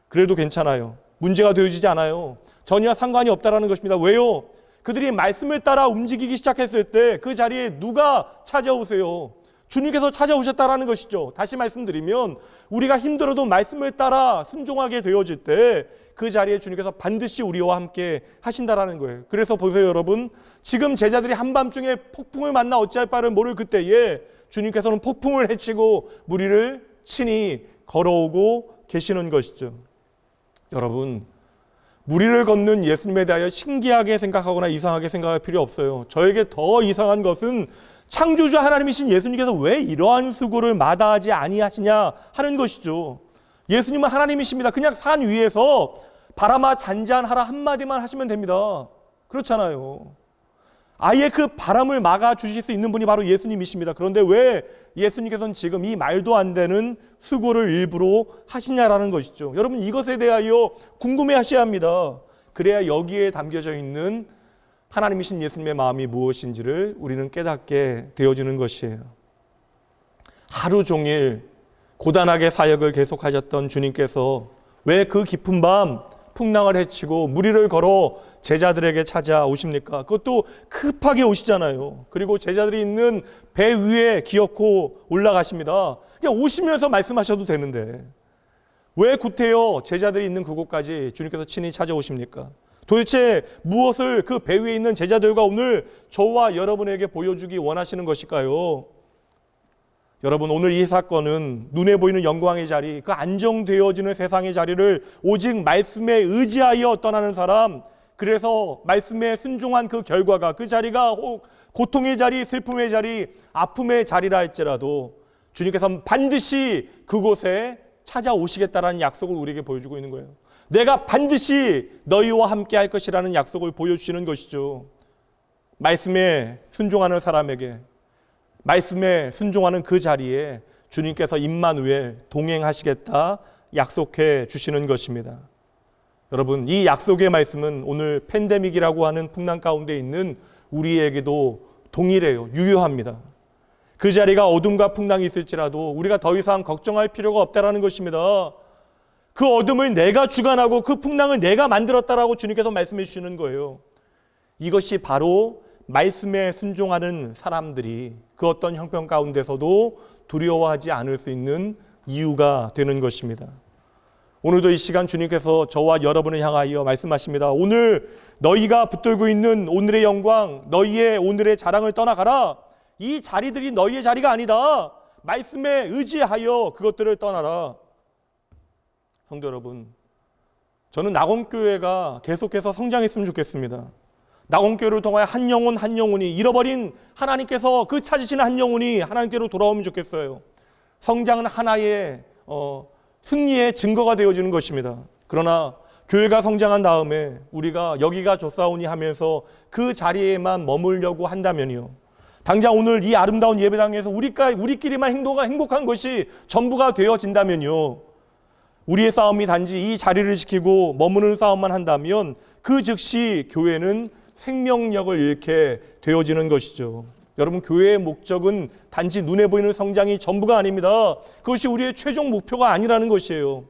그래도 괜찮아요. 문제가 되어지지 않아요. 전혀 상관이 없다라는 것입니다. 왜요? 그들이 말씀을 따라 움직이기 시작했을 때 그 자리에 누가 찾아오세요? 주님께서 찾아오셨다라는 것이죠. 다시 말씀드리면 우리가 힘들어도 말씀을 따라 순종하게 되어질 때 그 자리에 주님께서 반드시 우리와 함께 하신다라는 거예요. 그래서 보세요 여러분. 지금 제자들이 한밤중에 폭풍을 만나 어찌할 바를 모를 그때에 주님께서는 폭풍을 헤치고 무리를 친히 걸어오고 계시는 것이죠. 여러분 무리를 걷는 예수님에 대하여 신기하게 생각하거나 이상하게 생각할 필요 없어요. 저에게 더 이상한 것은 창조주 하나님이신 예수님께서 왜 이러한 수고를 마다하지 아니하시냐 하는 것이죠. 예수님은 하나님이십니다. 그냥 산 위에서 바람아 잔잔하라 한마디만 하시면 됩니다. 그렇잖아요. 아예 그 바람을 막아 주실 수 있는 분이 바로 예수님이십니다. 그런데 왜 예수님께서는 지금 이 말도 안 되는 수고를 일부러 하시냐라는 것이죠. 여러분 이것에 대하여 궁금해 하셔야 합니다. 그래야 여기에 담겨져 있는 하나님이신 예수님의 마음이 무엇인지를 우리는 깨닫게 되어지는 것이에요. 하루 종일 고단하게 사역을 계속하셨던 주님께서 왜 그 깊은 밤 풍랑을 헤치고 무리를 걸어 제자들에게 찾아오십니까? 그것도 급하게 오시잖아요. 그리고 제자들이 있는 배 위에 기어코 올라가십니다. 그냥 오시면서 말씀하셔도 되는데 왜 구태여 제자들이 있는 그곳까지 주님께서 친히 찾아오십니까? 도대체 무엇을 그 배 위에 있는 제자들과 오늘 저와 여러분에게 보여주기 원하시는 것일까요? 여러분, 오늘 이 사건은 눈에 보이는 영광의 자리, 그 안정되어지는 세상의 자리를 오직 말씀에 의지하여 떠나는 사람, 그래서 말씀에 순종한 그 결과가, 그 자리가 고통의 자리, 슬픔의 자리, 아픔의 자리라 할지라도 주님께서는 반드시 그곳에 찾아오시겠다라는 약속을 우리에게 보여주고 있는 거예요. 내가 반드시 너희와 함께 할 것이라는 약속을 보여주시는 것이죠. 말씀에 순종하는 사람에게, 말씀에 순종하는 그 자리에 주님께서 임마누엘 동행하시겠다 약속해 주시는 것입니다. 여러분, 이 약속의 말씀은 오늘 팬데믹이라고 하는 풍랑 가운데 있는 우리에게도 동일해요. 유효합니다. 그 자리가 어둠과 풍랑이 있을지라도 우리가 더 이상 걱정할 필요가 없다라는 것입니다. 그 어둠을 내가 주관하고 그 풍랑을 내가 만들었다라고 주님께서 말씀해 주시는 거예요. 이것이 바로 말씀에 순종하는 사람들이 그 어떤 형편 가운데서도 두려워하지 않을 수 있는 이유가 되는 것입니다. 오늘도 이 시간 주님께서 저와 여러분을 향하여 말씀하십니다. 오늘 너희가 붙들고 있는 오늘의 영광, 너희의 오늘의 자랑을 떠나가라. 이 자리들이 너희의 자리가 아니다. 말씀에 의지하여 그것들을 떠나라. 성도 여러분, 저는 낙원교회가 계속해서 성장했으면 좋겠습니다. 낙원교회를 통하여 한 영혼이 잃어버린 하나님께서 그 찾으시는 한 영혼이 하나님께로 돌아오면 좋겠어요. 성장은 하나의 승리의 증거가 되어지는 것입니다. 그러나 교회가 성장한 다음에 우리가 여기가 좋사오니 하면서 그 자리에만 머물려고 한다면요, 당장 오늘 이 아름다운 예배당에서 우리끼리만 행복한 것이 전부가 되어진다면요, 우리의 싸움이 단지 이 자리를 지키고 머무는 싸움만 한다면 그 즉시 교회는 생명력을 잃게 되어지는 것이죠. 여러분, 교회의 목적은 단지 눈에 보이는 성장이 전부가 아닙니다. 그것이 우리의 최종 목표가 아니라는 것이에요.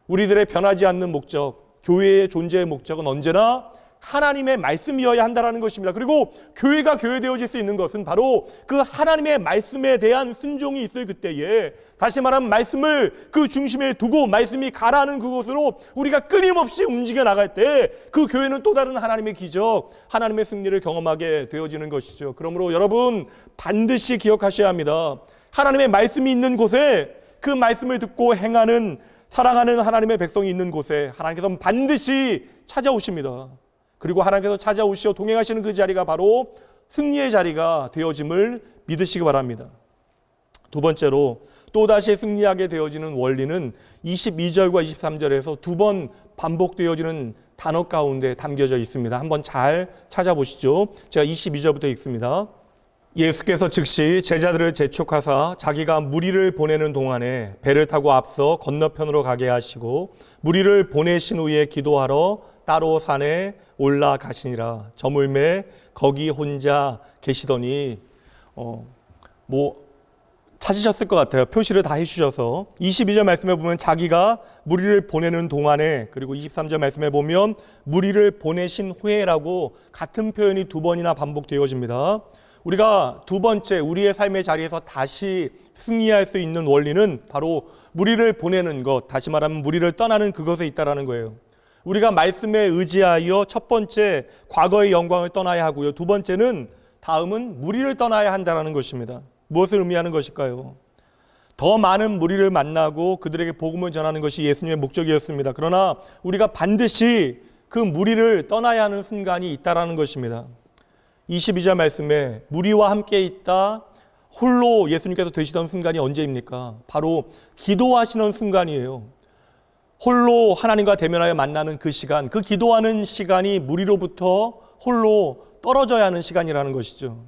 우리들의 변하지 않는 목적, 교회의 존재의 목적은 언제나 하나님의 말씀이어야 한다는 것입니다. 그리고 교회가 교회되어질 수 있는 것은 바로 그 하나님의 말씀에 대한 순종이 있을 그때에, 다시 말하면 말씀을 그 중심에 두고 말씀이 가라는 그곳으로 우리가 끊임없이 움직여 나갈 때 그 교회는 또 다른 하나님의 기적, 하나님의 승리를 경험하게 되어지는 것이죠. 그러므로 여러분, 반드시 기억하셔야 합니다. 하나님의 말씀이 있는 곳에, 그 말씀을 듣고 행하는, 사랑하는 하나님의 백성이 있는 곳에 하나님께서는 반드시 찾아오십니다. 그리고 하나님께서 찾아오시어 동행하시는 그 자리가 바로 승리의 자리가 되어짐을 믿으시기 바랍니다. 두 번째로 또다시 승리하게 되어지는 원리는 22절과 23절에서 두 번 반복되어지는 단어 가운데 담겨져 있습니다. 한번 잘 찾아보시죠. 제가 22절부터 읽습니다. 예수께서 즉시 제자들을 재촉하사 자기가 무리를 보내는 동안에 배를 타고 앞서 건너편으로 가게 하시고 무리를 보내신 후에 기도하러 따로 산에 올라가시니라. 저물매 거기 혼자 계시더니 찾으셨을 것 같아요. 표시를 다 해주셔서 22절 말씀에 보면 자기가 무리를 보내는 동안에, 그리고 23절 말씀에 보면 무리를 보내신 후에라고 같은 표현이 두 번이나 반복되어집니다. 우리가 두 번째 우리의 삶의 자리에서 다시 승리할 수 있는 원리는 바로 무리를 보내는 것, 다시 말하면 무리를 떠나는 그것에 있다라는 거예요. 우리가 말씀에 의지하여 첫 번째 과거의 영광을 떠나야 하고요, 두 번째는 다음은 무리를 떠나야 한다는 것입니다. 무엇을 의미하는 것일까요? 더 많은 무리를 만나고 그들에게 복음을 전하는 것이 예수님의 목적이었습니다. 그러나 우리가 반드시 그 무리를 떠나야 하는 순간이 있다라는 것입니다. 22절 말씀에 무리와 함께 있다, 홀로 예수님께서 되시던 순간이 언제입니까? 바로 기도하시는 순간이에요. 홀로 하나님과 대면하여 만나는 그 시간, 그 기도하는 시간이 무리로부터 홀로 떨어져야 하는 시간이라는 것이죠.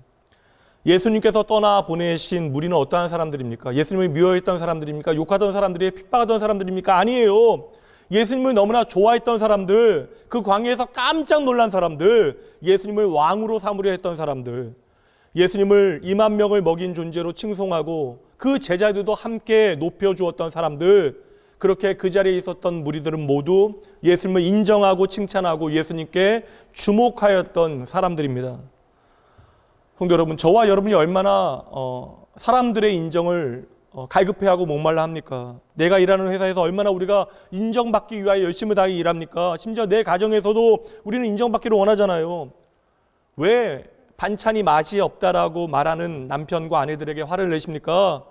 예수님께서 떠나 보내신 무리는 어떠한 사람들입니까? 예수님을 미워했던 사람들입니까? 욕하던 사람들이, 핍박하던 사람들입니까? 아니에요. 예수님을 너무나 좋아했던 사람들, 그 광야에서 깜짝 놀란 사람들, 예수님을 왕으로 삼으려 했던 사람들, 예수님을 2만 명을 먹인 존재로 칭송하고 그 제자들도 함께 높여주었던 사람들, 그렇게 그 자리에 있었던 무리들은 모두 예수님을 인정하고 칭찬하고 예수님께 주목하였던 사람들입니다. 성도 여러분, 저와 여러분이 얼마나 사람들의 인정을 갈급해하고 목말라 합니까? 내가 일하는 회사에서 얼마나 우리가 인정받기 위하여 열심히 다해 일합니까? 심지어 내 가정에서도 우리는 인정받기를 원하잖아요. 왜 반찬이 맛이 없다라고 말하는 남편과 아내들에게 화를 내십니까?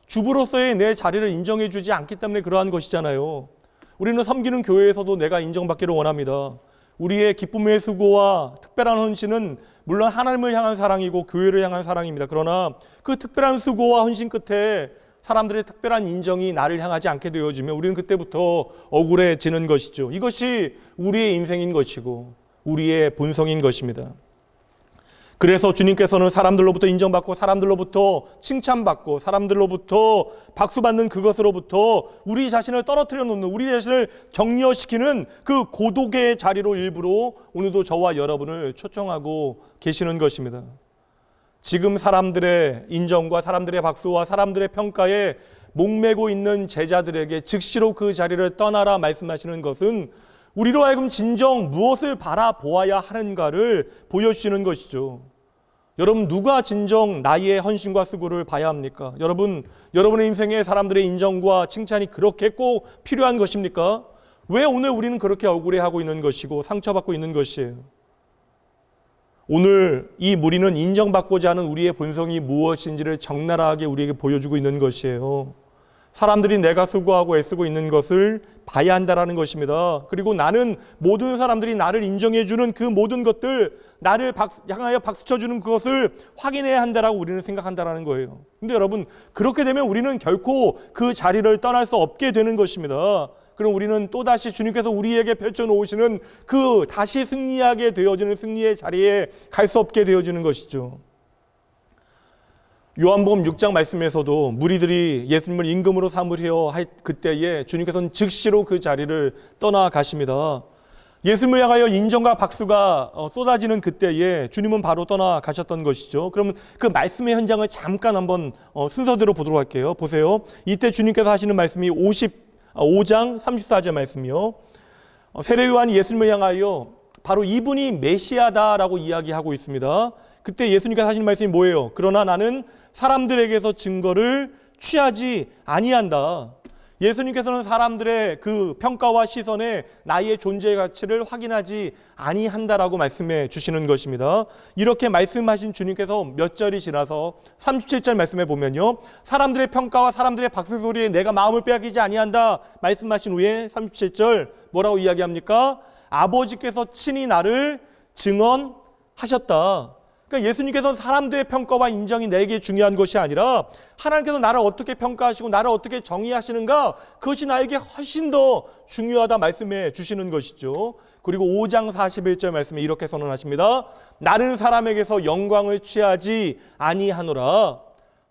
주부로서의 내 자리를 인정해 주지 않기 때문에 그러한 것이잖아요. 우리는 섬기는 교회에서도 내가 인정받기를 원합니다. 우리의 기쁨의 수고와 특별한 헌신은 물론 하나님을 향한 사랑이고 교회를 향한 사랑입니다. 그러나 그 특별한 수고와 헌신 끝에 사람들의 특별한 인정이 나를 향하지 않게 되어지면 우리는 그때부터 억울해지는 것이죠. 이것이 우리의 인생인 것이고 우리의 본성인 것입니다. 그래서 주님께서는 사람들로부터 인정받고 사람들로부터 칭찬받고 사람들로부터 박수받는 그것으로부터 우리 자신을 떨어뜨려 놓는, 우리 자신을 격려시키는 그 고독의 자리로 일부러 오늘도 저와 여러분을 초청하고 계시는 것입니다. 지금 사람들의 인정과 사람들의 박수와 사람들의 평가에 목매고 있는 제자들에게 즉시로 그 자리를 떠나라 말씀하시는 것은 우리로 하여금 진정 무엇을 바라보아야 하는가를 보여주시는 것이죠. 여러분, 누가 진정 나의 헌신과 수고를 봐야 합니까? 여러분의 인생에 사람들의 인정과 칭찬이 그렇게 꼭 필요한 것입니까? 왜 오늘 우리는 그렇게 억울해하고 있는 것이고 상처받고 있는 것이에요? 오늘 이 무리는 인정받고자 하는 우리의 본성이 무엇인지를 적나라하게 우리에게 보여주고 있는 것이에요. 사람들이 내가 수고하고 애쓰고 있는 것을 봐야 한다는 것입니다. 그리고 나는 모든 사람들이 나를 인정해주는 그 모든 것들, 나를 향하여 박수쳐주는 그것을 확인해야 한다라고 우리는 생각한다는 거예요. 근데 여러분, 그렇게 되면 우리는 결코 그 자리를 떠날 수 없게 되는 것입니다. 그럼 우리는 또다시 주님께서 우리에게 펼쳐놓으시는 그 다시 승리하게 되어지는 승리의 자리에 갈 수 없게 되어지는 것이죠. 요한복음 6장 말씀에서도 무리들이 예수님을 임금으로 삼으려 할 그때에 주님께서는 즉시로 그 자리를 떠나가십니다. 예수님을 향하여 인정과 박수가 쏟아지는 그때에 주님은 바로 떠나가셨던 것이죠. 그러면 그 말씀의 현장을 잠깐 한번 순서대로 보도록 할게요. 보세요. 이때 주님께서 하시는 말씀이 55장 34절 말씀이요. 세례 요한이 예수님을 향하여 바로 이분이 메시아다라고 이야기하고 있습니다. 그때 예수님께서 하시는 말씀이 뭐예요? 그러나 나는 사람들에게서 증거를 취하지 아니한다. 예수님께서는 사람들의 그 평가와 시선에 나의 존재의 가치를 확인하지 아니한다라고 말씀해 주시는 것입니다. 이렇게 말씀하신 주님께서 몇 절이 지나서 37절 말씀해 보면요, 사람들의 평가와 사람들의 박수 소리에 내가 마음을 빼앗기지 아니한다 말씀하신 후에 37절 뭐라고 이야기합니까? 아버지께서 친히 나를 증언하셨다. 그러니까 예수님께서는 사람들의 평가와 인정이 내게 중요한 것이 아니라 하나님께서 나를 어떻게 평가하시고 나를 어떻게 정의하시는가, 그것이 나에게 훨씬 더 중요하다 말씀해 주시는 것이죠. 그리고 5장 41절 말씀에 이렇게 선언하십니다. 나는 사람에게서 영광을 취하지 아니하노라.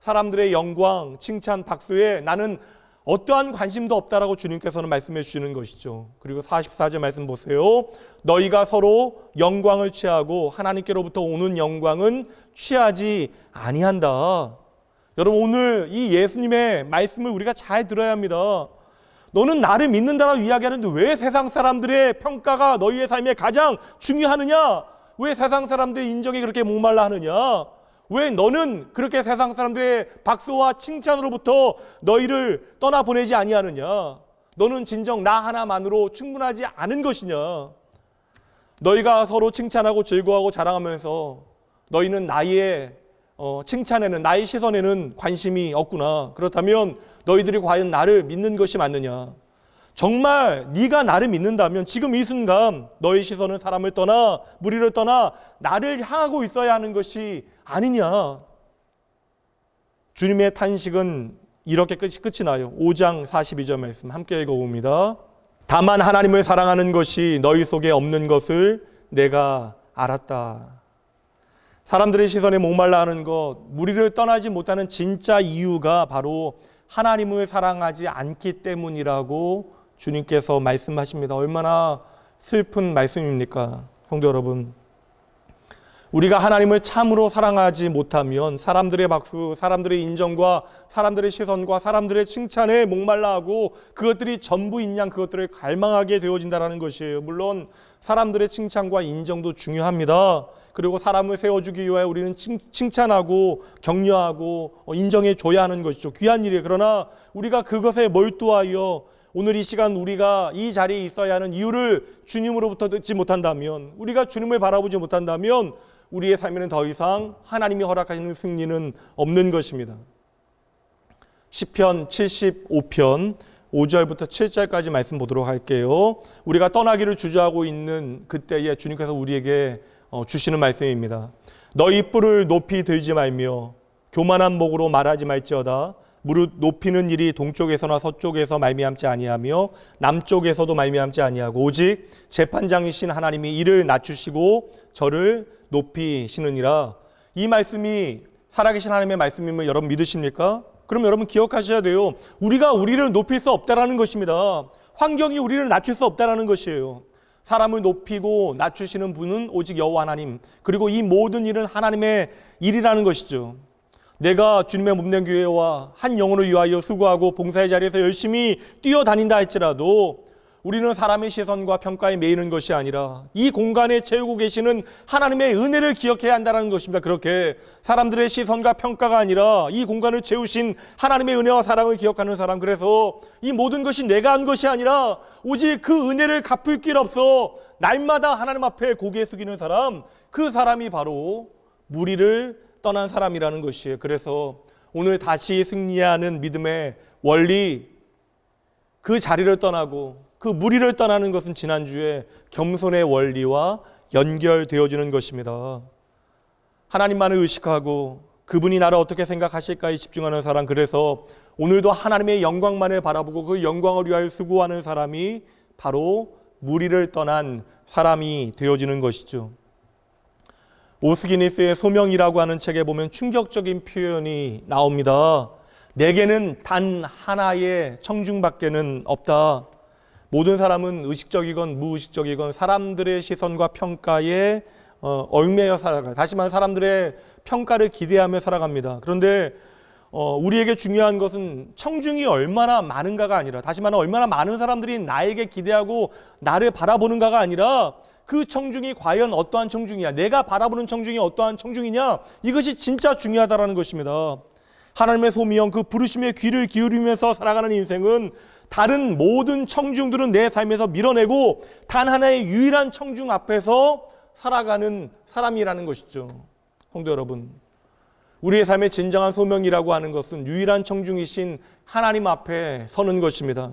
사람들의 영광, 칭찬, 박수에 나는 어떠한 관심도 없다라고 주님께서는 말씀해 주시는 것이죠. 그리고 44절 말씀 보세요. 너희가 서로 영광을 취하고 하나님께로부터 오는 영광은 취하지 아니한다. 여러분, 오늘 이 예수님의 말씀을 우리가 잘 들어야 합니다. 너는 나를 믿는다라고 이야기하는데 왜 세상 사람들의 평가가 너희의 삶에 가장 중요하느냐? 왜 세상 사람들의 인정에 그렇게 목말라 하느냐? 왜 너는 그렇게 세상 사람들의 박수와 칭찬으로부터 너희를 떠나보내지 아니하느냐? 너는 진정 나 하나만으로 충분하지 않은 것이냐? 너희가 서로 칭찬하고 즐거워하고 자랑하면서 너희는 나의 칭찬에는, 나의 시선에는 관심이 없구나. 그렇다면 너희들이 과연 나를 믿는 것이 맞느냐? 정말 네가 나를 믿는다면 지금 이 순간 너의 시선은 사람을 떠나, 무리를 떠나 나를 향하고 있어야 하는 것이 아니냐. 주님의 탄식은 이렇게 끝이 나요. 5장 42절 말씀 함께 읽어봅니다. 다만 하나님을 사랑하는 것이 너희 속에 없는 것을 내가 알았다. 사람들의 시선에 목말라 하는 것, 무리를 떠나지 못하는 진짜 이유가 바로 하나님을 사랑하지 않기 때문이라고 주님께서 말씀하십니다. 얼마나 슬픈 말씀입니까? 성도 여러분, 우리가 하나님을 참으로 사랑하지 못하면 사람들의 박수, 사람들의 인정과 사람들의 시선과 사람들의 칭찬에 목말라하고 그것들이 전부인 양 그것들을 갈망하게 되어진다는 것이에요. 물론 사람들의 칭찬과 인정도 중요합니다. 그리고 사람을 세워주기 위하여 우리는 칭찬하고 격려하고 인정해 줘야 하는 것이죠. 귀한 일이에요. 그러나 우리가 그것에 몰두하여 오늘 이 시간 우리가 이 자리에 있어야 하는 이유를 주님으로부터 듣지 못한다면, 우리가 주님을 바라보지 못한다면 우리의 삶에는 더 이상 하나님이 허락하시는 승리는 없는 것입니다. 시편 75편 5절부터 7절까지 말씀 보도록 할게요. 우리가 떠나기를 주저하고 있는 그때에 주님께서 우리에게 주시는 말씀입니다. 너희 뿔을 높이 들지 말며 교만한 목으로 말하지 말지어다. 무릇 높이는 일이 동쪽에서나 서쪽에서 말미암지 아니하며 남쪽에서도 말미암지 아니하고 오직 재판장이신 하나님이 이를 낮추시고 저를 높이시느니라. 이 말씀이 살아계신 하나님의 말씀임을 여러분 믿으십니까? 그럼 여러분 기억하셔야 돼요. 우리가 우리를 높일 수 없다라는 것입니다. 환경이 우리를 낮출 수 없다라는 것이에요. 사람을 높이고 낮추시는 분은 오직 여호와 하나님, 그리고 이 모든 일은 하나님의 일이라는 것이죠. 내가 주님의 몸된 교회와 한 영혼을 위하여 수고하고 봉사의 자리에서 열심히 뛰어다닌다 할지라도 우리는 사람의 시선과 평가에 매이는 것이 아니라 이 공간에 채우고 계시는 하나님의 은혜를 기억해야 한다는 것입니다. 그렇게 사람들의 시선과 평가가 아니라 이 공간을 채우신 하나님의 은혜와 사랑을 기억하는 사람, 그래서 이 모든 것이 내가 한 것이 아니라 오직 그 은혜를 갚을 길 없어 날마다 하나님 앞에 고개 숙이는 사람, 그 사람이 바로 무리를 떠난 사람이라는 것이에요. 그래서 오늘 다시 승리하는 믿음의 원리, 그 자리를 떠나고 그 무리를 떠나는 것은 지난주에 겸손의 원리와 연결되어지는 것입니다. 하나님만을 의식하고 그분이 나를 어떻게 생각하실까에 집중하는 사람, 그래서 오늘도 하나님의 영광만을 바라보고 그 영광을 위하여 수고하는 사람이 바로 무리를 떠난 사람이 되어지는 것이죠. 오스기니스의 소명이라고 하는 책에 보면 충격적인 표현이 나옵니다. 내게는 단 하나의 청중밖에는 없다. 모든 사람은 의식적이건 무의식적이건 사람들의 시선과 평가에 얽매여 살아가. 다시 말해 사람들의 평가를 기대하며 살아갑니다. 그런데 우리에게 중요한 것은 청중이 얼마나 많은가가 아니라, 다시 말해 얼마나 많은 사람들이 나에게 기대하고 나를 바라보는가가 아니라 그 청중이 과연 어떠한 청중이냐, 내가 바라보는 청중이 어떠한 청중이냐, 이것이 진짜 중요하다는 것입니다. 하나님의 소미형, 그 부르심에 귀를 기울이면서 살아가는 인생은 다른 모든 청중들은 내 삶에서 밀어내고 단 하나의 유일한 청중 앞에서 살아가는 사람이라는 것이죠. 성도 여러분, 우리의 삶의 진정한 소명이라고 하는 것은 유일한 청중이신 하나님 앞에 서는 것입니다.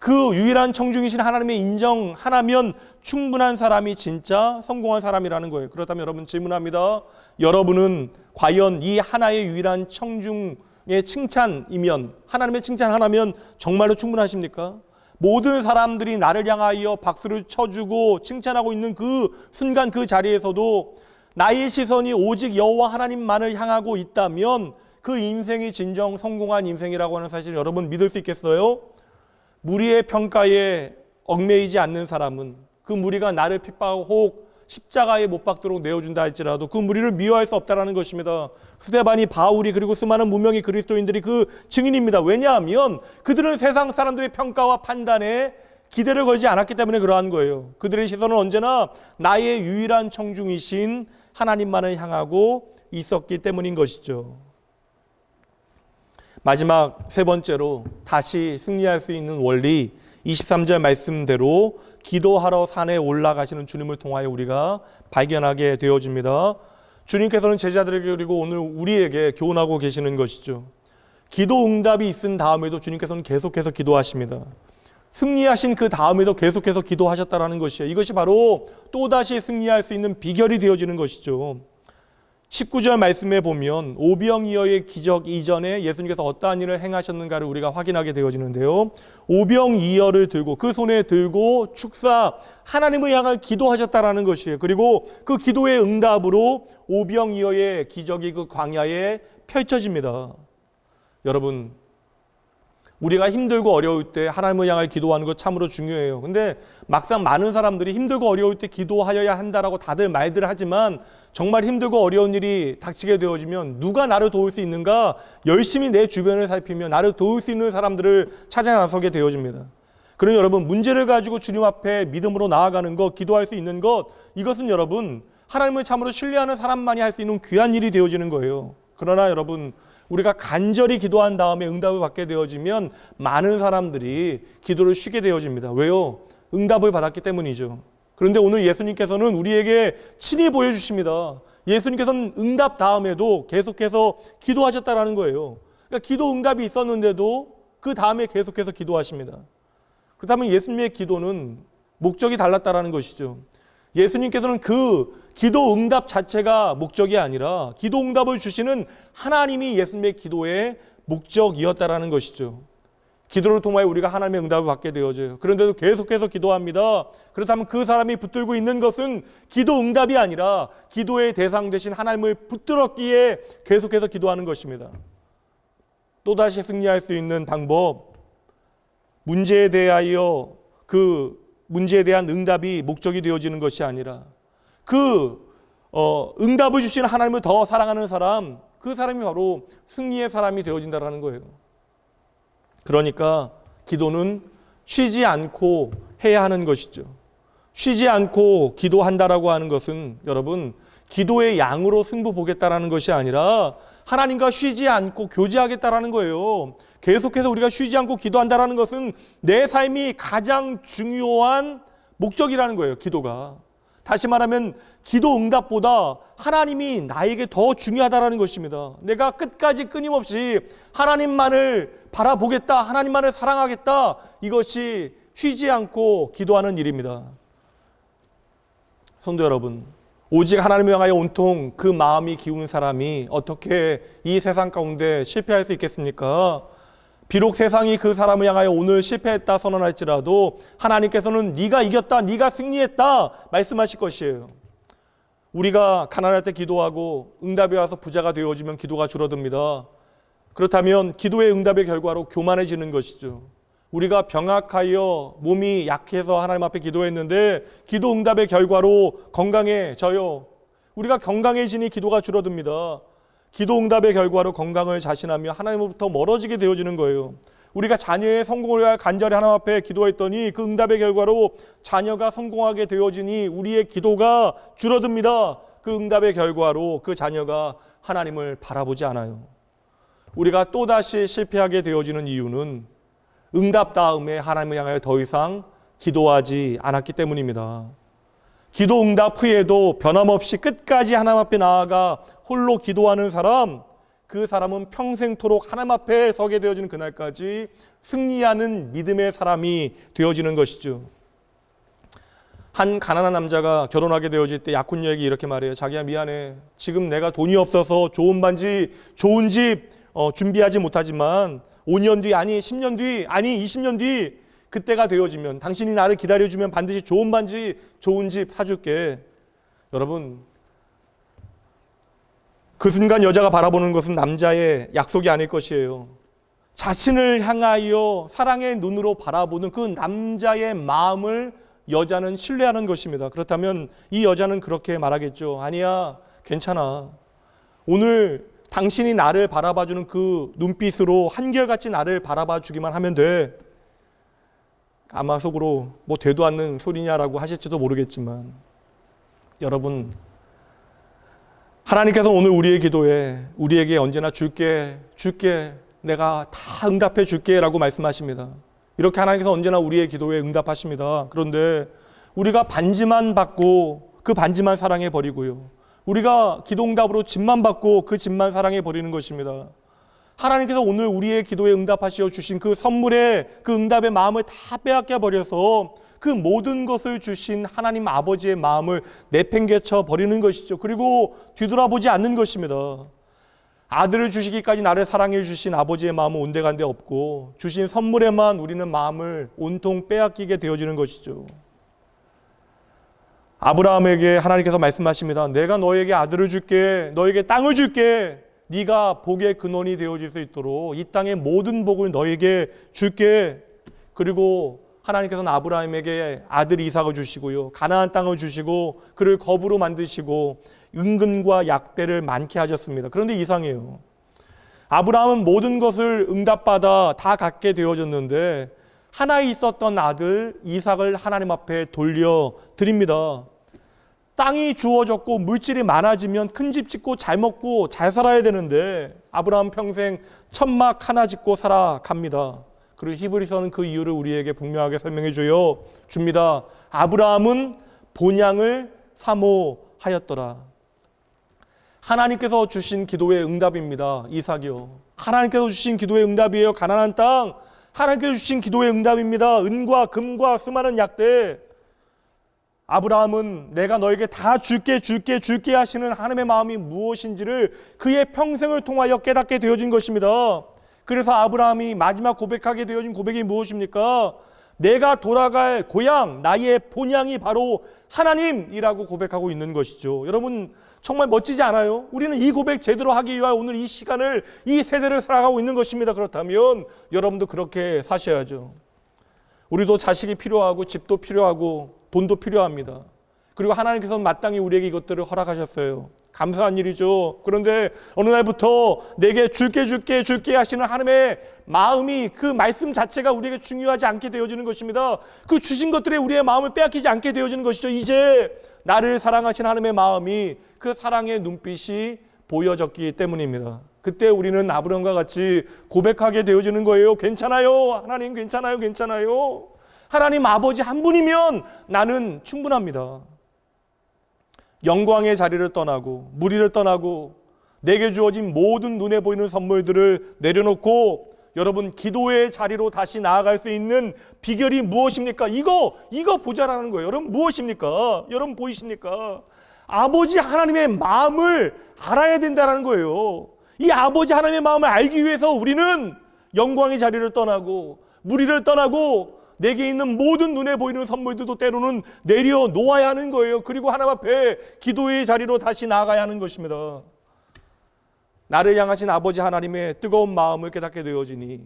그 유일한 청중이신 하나님의 인정 하나면 충분한 사람이 진짜 성공한 사람이라는 거예요. 그렇다면 여러분 질문합니다. 여러분은 과연 이 하나의 유일한 청중의 칭찬이면, 하나님의 칭찬 하나면 정말로 충분하십니까? 모든 사람들이 나를 향하여 박수를 쳐주고 칭찬하고 있는 그 순간, 그 자리에서도 나의 시선이 오직 여호와 하나님만을 향하고 있다면 그 인생이 진정 성공한 인생이라고 하는 사실을 여러분 믿을 수 있겠어요? 무리의 평가에 얽매이지 않는 사람은 그 무리가 나를 핍박하고 혹 십자가에 못 박도록 내어준다 할지라도 그 무리를 미워할 수 없다는 것입니다. 스데반이, 바울이, 그리고 수많은 무명의 그리스도인들이 그 증인입니다. 왜냐하면 그들은 세상 사람들의 평가와 판단에 기대를 걸지 않았기 때문에 그러한 거예요. 그들의 시선은 언제나 나의 유일한 청중이신 하나님만을 향하고 있었기 때문인 것이죠. 마지막 세 번째로 다시 승리할 수 있는 원리, 23절 말씀대로 기도하러 산에 올라가시는 주님을 통하여 우리가 발견하게 되어집니다. 주님께서는 제자들에게 그리고 오늘 우리에게 교훈하고 계시는 것이죠. 기도 응답이 있은 다음에도 주님께서는 계속해서 기도하십니다. 승리하신 그 다음에도 계속해서 기도하셨다라는 것이에요. 이것이 바로 또다시 승리할 수 있는 비결이 되어지는 것이죠. 19절 말씀에 보면 오병이어의 기적 이전에 예수님께서 어떠한 일을 행하셨는가를 우리가 확인하게 되어지는데요. 오병이어를 들고, 그 손에 들고 축사 하나님을 향해 기도하셨다라는 것이에요. 그리고 그 기도의 응답으로 오병이어의 기적이 그 광야에 펼쳐집니다. 여러분, 우리가 힘들고 어려울 때 하나님을 향해 기도하는 것 참으로 중요해요. 근데 막상 많은 사람들이 힘들고 어려울 때 기도하여야 한다라고 다들 말들 하지만 정말 힘들고 어려운 일이 닥치게 되어지면 누가 나를 도울 수 있는가 열심히 내 주변을 살피며 나를 도울 수 있는 사람들을 찾아 나서게 되어집니다. 그러니 여러분, 문제를 가지고 주님 앞에 믿음으로 나아가는 것, 기도할 수 있는 것, 이것은 여러분 하나님을 참으로 신뢰하는 사람만이 할 수 있는 귀한 일이 되어지는 거예요. 그러나 여러분, 우리가 간절히 기도한 다음에 응답을 받게 되어지면 많은 사람들이 기도를 쉬게 되어집니다. 왜요? 응답을 받았기 때문이죠. 그런데 오늘 예수님께서는 우리에게 친히 보여주십니다. 예수님께서는 응답 다음에도 계속해서 기도하셨다라는 거예요. 그러니까 기도 응답이 있었는데도 그 다음에 계속해서 기도하십니다. 그렇다면 예수님의 기도는 목적이 달랐다라는 것이죠. 예수님께서는 그 기도 응답 자체가 목적이 아니라 기도 응답을 주시는 하나님이 예수님의 기도의 목적이었다라는 것이죠. 기도를 통하여 우리가 하나님의 응답을 받게 되어져요. 그런데도 계속해서 기도합니다. 그렇다면 그 사람이 붙들고 있는 것은 기도 응답이 아니라 기도의 대상 되신 하나님을 붙들었기에 계속해서 기도하는 것입니다. 또다시 승리할 수 있는 방법, 문제에 대하여 그 문제에 대한 응답이 목적이 되어지는 것이 아니라 응답을 주시는 하나님을 더 사랑하는 사람, 그 사람이 바로 승리의 사람이 되어진다는 거예요. 그러니까 기도는 쉬지 않고 해야 하는 것이죠. 쉬지 않고 기도한다라고 하는 것은 여러분 기도의 양으로 승부 보겠다라는 것이 아니라 하나님과 쉬지 않고 교제하겠다라는 거예요. 계속해서 우리가 쉬지 않고 기도한다라는 것은 내 삶이 가장 중요한 목적이라는 거예요. 기도가. 다시 말하면 기도 응답보다 하나님이 나에게 더 중요하다라는 것입니다. 내가 끝까지 끊임없이 하나님만을 바라보겠다, 하나님만을 사랑하겠다, 이것이 쉬지 않고 기도하는 일입니다. 성도 여러분, 오직 하나님을 향하여 온통 그 마음이 기운 사람이 어떻게 이 세상 가운데 실패할 수 있겠습니까? 비록 세상이 그 사람을 향하여 오늘 실패했다 선언할지라도 하나님께서는 네가 이겼다, 네가 승리했다 말씀하실 것이에요. 우리가 가난할 때 기도하고 응답이 와서 부자가 되어지면 기도가 줄어듭니다. 그렇다면 기도의 응답의 결과로 교만해지는 것이죠. 우리가 병약하여 몸이 약해서 하나님 앞에 기도했는데 기도 응답의 결과로 건강해져요. 우리가 건강해지니 기도가 줄어듭니다. 기도 응답의 결과로 건강을 자신하며 하나님으로부터 멀어지게 되어지는 거예요. 우리가 자녀의 성공을 위하여 간절히 하나님 앞에 기도했더니 그 응답의 결과로 자녀가 성공하게 되어지니 우리의 기도가 줄어듭니다. 그 응답의 결과로 그 자녀가 하나님을 바라보지 않아요. 우리가 또다시 실패하게 되어지는 이유는 응답 다음에 하나님을 향하여 더 이상 기도하지 않았기 때문입니다. 기도 응답 후에도 변함없이 끝까지 하나님 앞에 나아가 홀로 기도하는 사람, 그 사람은 평생토록 하나님 앞에 서게 되어지는 그날까지 승리하는 믿음의 사람이 되어지는 것이죠. 한 가난한 남자가 결혼하게 되어질 때 약혼녀에게 이렇게 말해요. 자기야 미안해. 지금 내가 돈이 없어서 좋은 반지, 좋은 집 준비하지 못하지만 5년 뒤, 아니 10년 뒤, 아니 20년 뒤 그때가 되어지면 당신이 나를 기다려주면 반드시 좋은 반지, 좋은 집 사줄게. 여러분, 그 순간 여자가 바라보는 것은 남자의 약속이 아닐 것이에요. 자신을 향하여 사랑의 눈으로 바라보는 그 남자의 마음을 여자는 신뢰하는 것입니다. 그렇다면 이 여자는 그렇게 말하겠죠. 아니야, 괜찮아. 오늘 당신이 나를 바라봐주는 그 눈빛으로 한결같이 나를 바라봐주기만 하면 돼. 아마 속으로 뭐 되도 않는 소리냐라고 하실지도 모르겠지만 여러분, 하나님께서 오늘 우리의 기도에 우리에게 언제나 줄게 내가 다 응답해 줄게 라고 말씀하십니다. 이렇게 하나님께서 언제나 우리의 기도에 응답하십니다. 그런데 우리가 반지만 받고 그 반지만 사랑해 버리고요, 우리가 기도 응답으로 집만 받고 그 집만 사랑해 버리는 것입니다. 하나님께서 오늘 우리의 기도에 응답하시어 주신 그 선물의 그 응답의 마음을 다 빼앗겨 버려서 그 모든 것을 주신 하나님 아버지의 마음을 내팽개쳐 버리는 것이죠. 그리고 뒤돌아보지 않는 것입니다. 아들을 주시기까지 나를 사랑해 주신 아버지의 마음은 온데간데 없고 주신 선물에만 우리는 마음을 온통 빼앗기게 되어지는 것이죠. 아브라함에게 하나님께서 말씀하십니다. 내가 너에게 아들을 줄게, 너에게 땅을 줄게, 네가 복의 근원이 되어질 수 있도록 이 땅의 모든 복을 너에게 줄게. 그리고 하나님께서는 아브라함에게 아들 이삭을 주시고요, 가나안 땅을 주시고 그를 거부로 만드시고 은근과 약대를 많게 하셨습니다. 그런데 이상해요. 아브라함은 모든 것을 응답받아 다 갖게 되어졌는데 하나 있었던 아들 이삭을 하나님 앞에 돌려드립니다. 땅이 주어졌고 물질이 많아지면 큰 집 짓고 잘 먹고 잘 살아야 되는데 아브라함 평생 천막 하나 짓고 살아갑니다. 그리고 히브리서는 그 이유를 우리에게 분명하게 설명해 줍니다. 아브라함은 본향을 사모하였더라. 하나님께서 주신 기도의 응답입니다. 이삭이요. 하나님께서 주신 기도의 응답이에요. 가나안 땅 하나님께서 주신 기도의 응답입니다. 은과 금과 수많은 약대. 아브라함은 내가 너에게 다 줄게 하시는 하나님의 마음이 무엇인지를 그의 평생을 통하여 깨닫게 되어진 것입니다. 그래서 아브라함이 마지막 고백하게 되어진 고백이 무엇입니까? 내가 돌아갈 고향, 나의 본향이 바로 하나님이라고 고백하고 있는 것이죠. 여러분 정말 멋지지 않아요? 우리는 이 고백 제대로 하기 위하여 오늘 이 시간을, 이 세대를 살아가고 있는 것입니다. 그렇다면 여러분도 그렇게 사셔야죠. 우리도 자식이 필요하고 집도 필요하고 돈도 필요합니다. 그리고 하나님께서는 마땅히 우리에게 이것들을 허락하셨어요. 감사한 일이죠. 그런데 어느 날부터 내게 줄게 하시는 하나님의 마음이, 그 말씀 자체가 우리에게 중요하지 않게 되어지는 것입니다. 그 주신 것들에 우리의 마음을 빼앗기지 않게 되어지는 것이죠. 이제 나를 사랑하신 하나님의 마음이, 그 사랑의 눈빛이 보여졌기 때문입니다. 그때 우리는 아브라함과 같이 고백하게 되어지는 거예요. 괜찮아요. 하나님 괜찮아요. 하나님 아버지 한 분이면 나는 충분합니다. 영광의 자리를 떠나고 무리를 떠나고 내게 주어진 모든 눈에 보이는 선물들을 내려놓고 여러분 기도의 자리로 다시 나아갈 수 있는 비결이 무엇입니까? 이거 보자라는 거예요. 여러분 무엇입니까? 여러분 보이십니까? 아버지 하나님의 마음을 알아야 된다는 거예요. 이 아버지 하나님의 마음을 알기 위해서 우리는 영광의 자리를 떠나고 무리를 떠나고 내게 있는 모든 눈에 보이는 선물들도 때로는 내려놓아야 하는 거예요. 그리고 하나님 앞에 기도의 자리로 다시 나아가야 하는 것입니다. 나를 향하신 아버지 하나님의 뜨거운 마음을 깨닫게 되어지니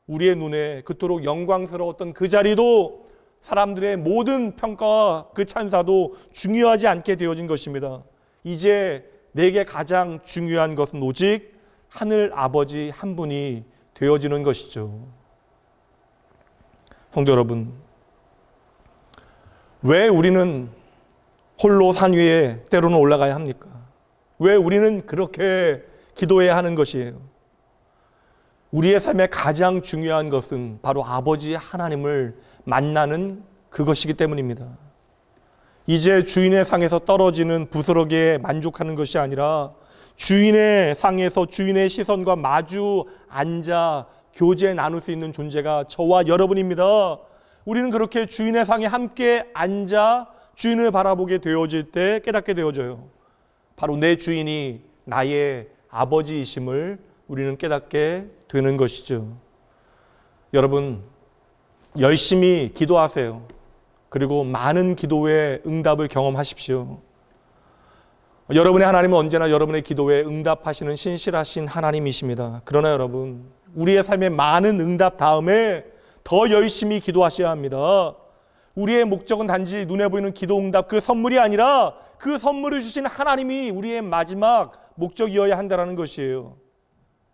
우리의 눈에 그토록 영광스러웠던 그 자리도 사람들의 모든 평가와 그 찬사도 중요하지 않게 되어진 것입니다. 이제 내게 가장 중요한 것은 오직 하늘 아버지 한 분이 되어지는 것이죠. 성도 여러분, 왜 우리는 홀로 산 위에 때로는 올라가야 합니까? 왜 우리는 그렇게 기도해야 하는 것이에요? 우리의 삶에 가장 중요한 것은 바로 아버지 하나님을 만나는 그것이기 때문입니다. 이제 주인의 상에서 떨어지는 부스러기에 만족하는 것이 아니라 주인의 상에서 주인의 시선과 마주 앉아 교제 나눌 수 있는 존재가 저와 여러분입니다. 우리는 그렇게 주인의 상에 함께 앉아 주인을 바라보게 되어질 때 깨닫게 되어져요. 바로 내 주인이 나의 아버지이심을 우리는 깨닫게 되는 것이죠. 여러분 열심히 기도하세요. 그리고 많은 기도의 응답을 경험하십시오. 여러분의 하나님은 언제나 여러분의 기도에 응답하시는 신실하신 하나님이십니다. 그러나 여러분, 우리의 삶에 많은 응답 다음에 더 열심히 기도하셔야 합니다. 우리의 목적은 단지 눈에 보이는 기도 응답, 그 선물이 아니라 그 선물을 주신 하나님이 우리의 마지막 목적이어야 한다는 것이에요.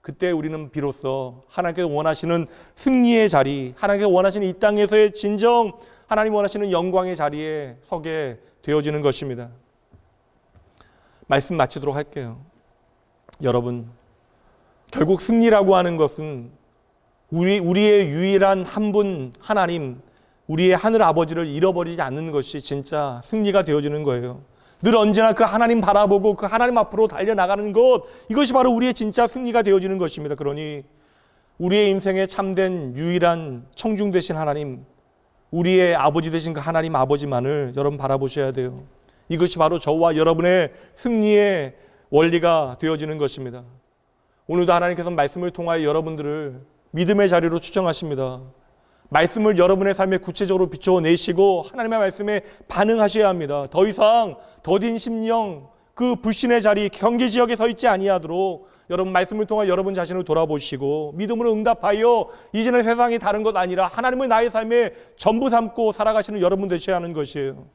그때 우리는 비로소 하나님께서 원하시는 승리의 자리, 하나님께서 원하시는 이 땅에서의 진정 하나님 원하시는 영광의 자리에 서게 되어지는 것입니다. 말씀 마치도록 할게요. 여러분, 결국 승리라고 하는 것은 우리의 유일한 한 분 하나님, 우리의 하늘 아버지를 잃어버리지 않는 것이 진짜 승리가 되어지는 거예요. 늘 언제나 그 하나님 바라보고 그 하나님 앞으로 달려나가는 것, 이것이 바로 우리의 진짜 승리가 되어지는 것입니다. 그러니 우리의 인생에 참된 유일한 청중 되신 하나님, 우리의 아버지 되신 그 하나님 아버지만을 여러분 바라보셔야 돼요. 이것이 바로 저와 여러분의 승리의 원리가 되어지는 것입니다. 오늘도 하나님께서 말씀을 통하여 여러분들을 믿음의 자리로 추정하십니다. 말씀을 여러분의 삶에 구체적으로 비춰내시고 하나님의 말씀에 반응하셔야 합니다. 더 이상 더딘 심령, 그 불신의 자리, 경계 지역에 서 있지 아니하도록 여러분 말씀을 통해 여러분 자신을 돌아보시고 믿음으로 응답하여 이제는 세상이 다른 것 아니라 하나님을 나의 삶에 전부 삼고 살아가시는 여러분 되셔야 하는 것이에요.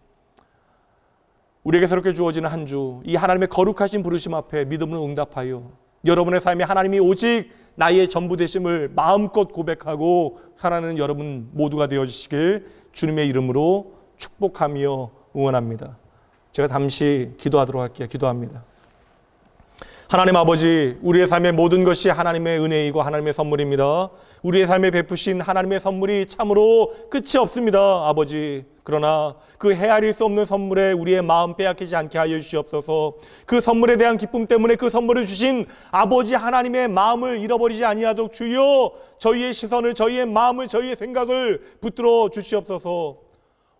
우리에게 새롭게 주어지는 한 주, 이 하나님의 거룩하신 부르심 앞에 믿음으로 응답하여 여러분의 삶에 하나님이 오직 나의 전부 되심을 마음껏 고백하고 살아가는 여러분 모두가 되어주시길 주님의 이름으로 축복하며 응원합니다. 제가 잠시 기도하도록 할게요. 기도합니다. 하나님 아버지, 우리의 삶의 모든 것이 하나님의 은혜이고 하나님의 선물입니다. 우리의 삶에 베푸신 하나님의 선물이 참으로 끝이 없습니다, 아버지. 그러나 그 헤아릴 수 없는 선물에 우리의 마음 빼앗기지 않게 하여 주시옵소서. 그 선물에 대한 기쁨 때문에 그 선물을 주신 아버지 하나님의 마음을 잃어버리지 아니하도록 주여 저희의 시선을, 저희의 마음을, 저희의 생각을 붙들어 주시옵소서.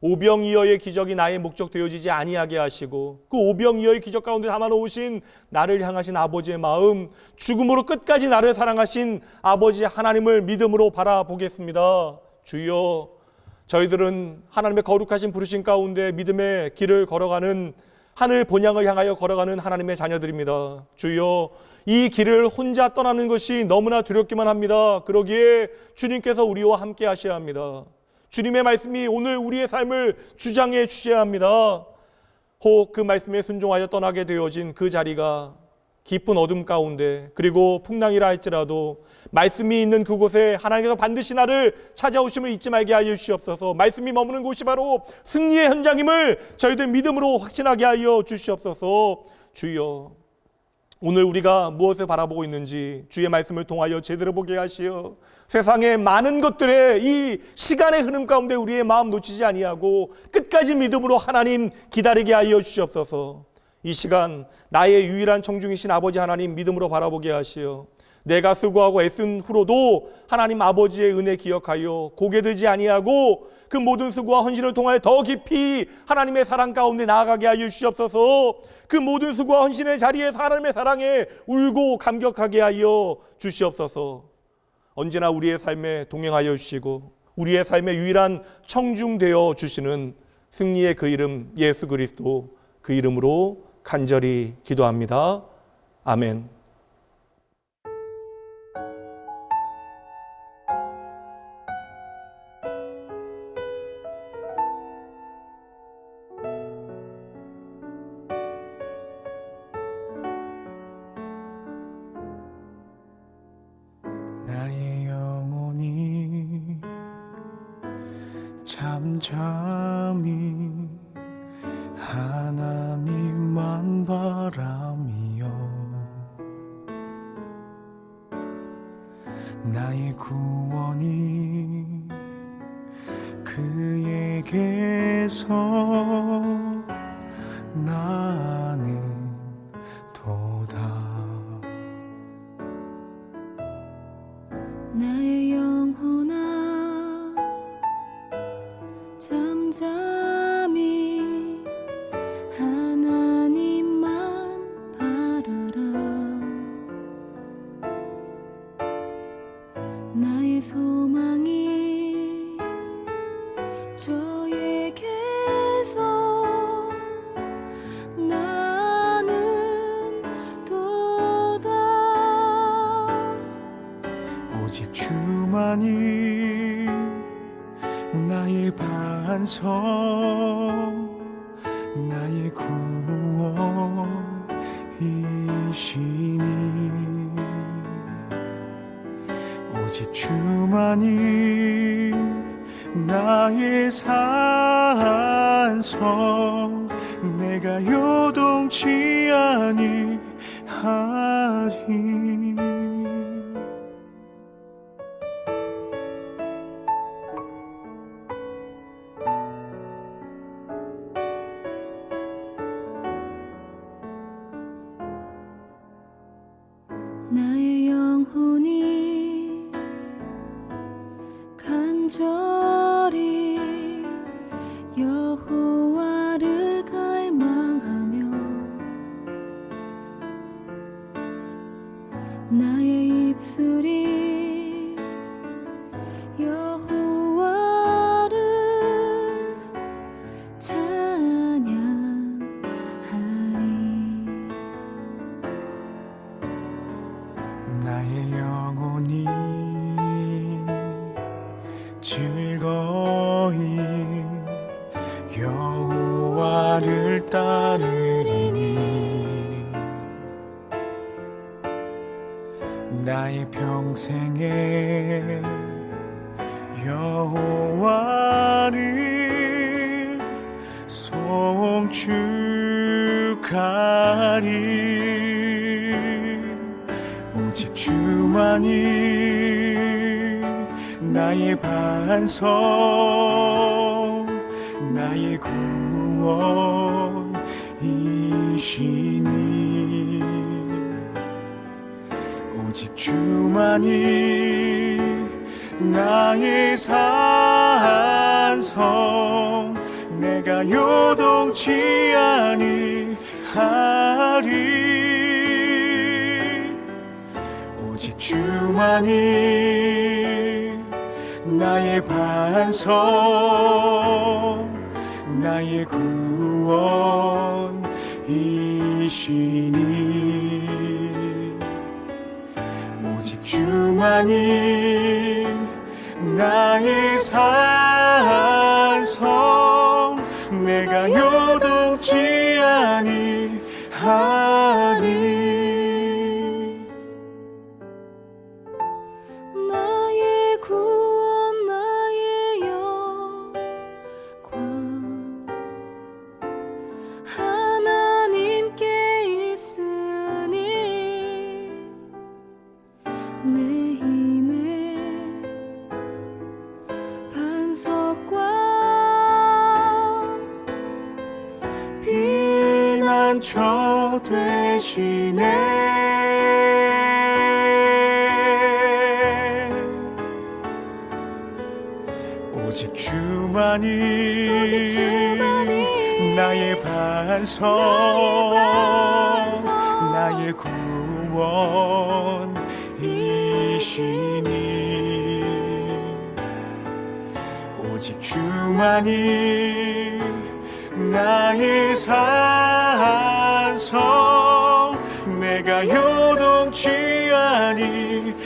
오병이어의 기적이 나의 목적 되어지지 아니하게 하시고 그 오병이어의 기적 가운데 담아놓으신 나를 향하신 아버지의 마음, 죽음으로 끝까지 나를 사랑하신 아버지 하나님을 믿음으로 바라보겠습니다. 주여, 저희들은 하나님의 거룩하신 부르심 가운데 믿음의 길을 걸어가는, 하늘 본향을 향하여 걸어가는 하나님의 자녀들입니다. 주여, 이 길을 혼자 떠나는 것이 너무나 두렵기만 합니다. 그러기에 주님께서 우리와 함께 하셔야 합니다. 주님의 말씀이 오늘 우리의 삶을 주장해 주셔야 합니다. 혹 그 말씀에 순종하여 떠나게 되어진 그 자리가 깊은 어둠 가운데, 그리고 풍랑이라 할지라도 말씀이 있는 그곳에 하나님께서 반드시 나를 찾아오심을 잊지 말게 하여 주시옵소서. 말씀이 머무는 곳이 바로 승리의 현장임을 저희들 믿음으로 확신하게 하여 주시옵소서. 주여, 오늘 우리가 무엇을 바라보고 있는지 주의 말씀을 통하여 제대로 보게 하시어 세상의 많은 것들의 이 시간의 흐름 가운데 우리의 마음 놓치지 아니하고 끝까지 믿음으로 하나님 기다리게 하여 주시옵소서. 이 시간 나의 유일한 청중이신 아버지 하나님 믿음으로 바라보게 하시어 내가 수고하고 애쓴 후로도 하나님 아버지의 은혜 기억하여 고개 들지 아니하고 그 모든 수고와 헌신을 통하여 더 깊이 하나님의 사랑 가운데 나아가게 하여 주시옵소서. 그 모든 수고와 헌신의 자리에 하나님의 사랑에 울고 감격하게 하여 주시옵소서. 언제나 우리의 삶에 동행하여 주시고 우리의 삶의 유일한 청중되어 주시는 승리의 그 이름 예수 그리스도, 그 이름으로 간절히 기도합니다. 아멘. 나의 영혼이 잠잠히 하나님만 바라며 나의 구원이 그에게서 나는 도다. 나의 영혼아 잠잠히 하나님만 바라라. 나의 소망이 저에게서 나는 도다. 오직 주만이 나의 반석, 나의 구원이시니. 오직 주만이 나의 산석, 내가 요동치 아니하리. 나의 영혼이 간절히 여호와를 갈망하며 나의 입술이 여호와를 찬양하리. 나의 영혼이 즐거이 여호와를 따르리니. 나의 평생에 여호와를 송축하리. 나의 반석 나의 구원이시니 오직 주만이 나의 산성 내가 요동치 아니하리 오직 주만이 나의 반석 나의 구원이시니 오직 주만이 나의 산성 내가 요동치 아니하리 나의 구원 나의 영광 하나님께 있으니 내 힘의 반석과 피난처 되시네 오직 주만이 나의 반석 나의 구원이시니 오직 주만이 나의 산성 내가 요동치 아니하리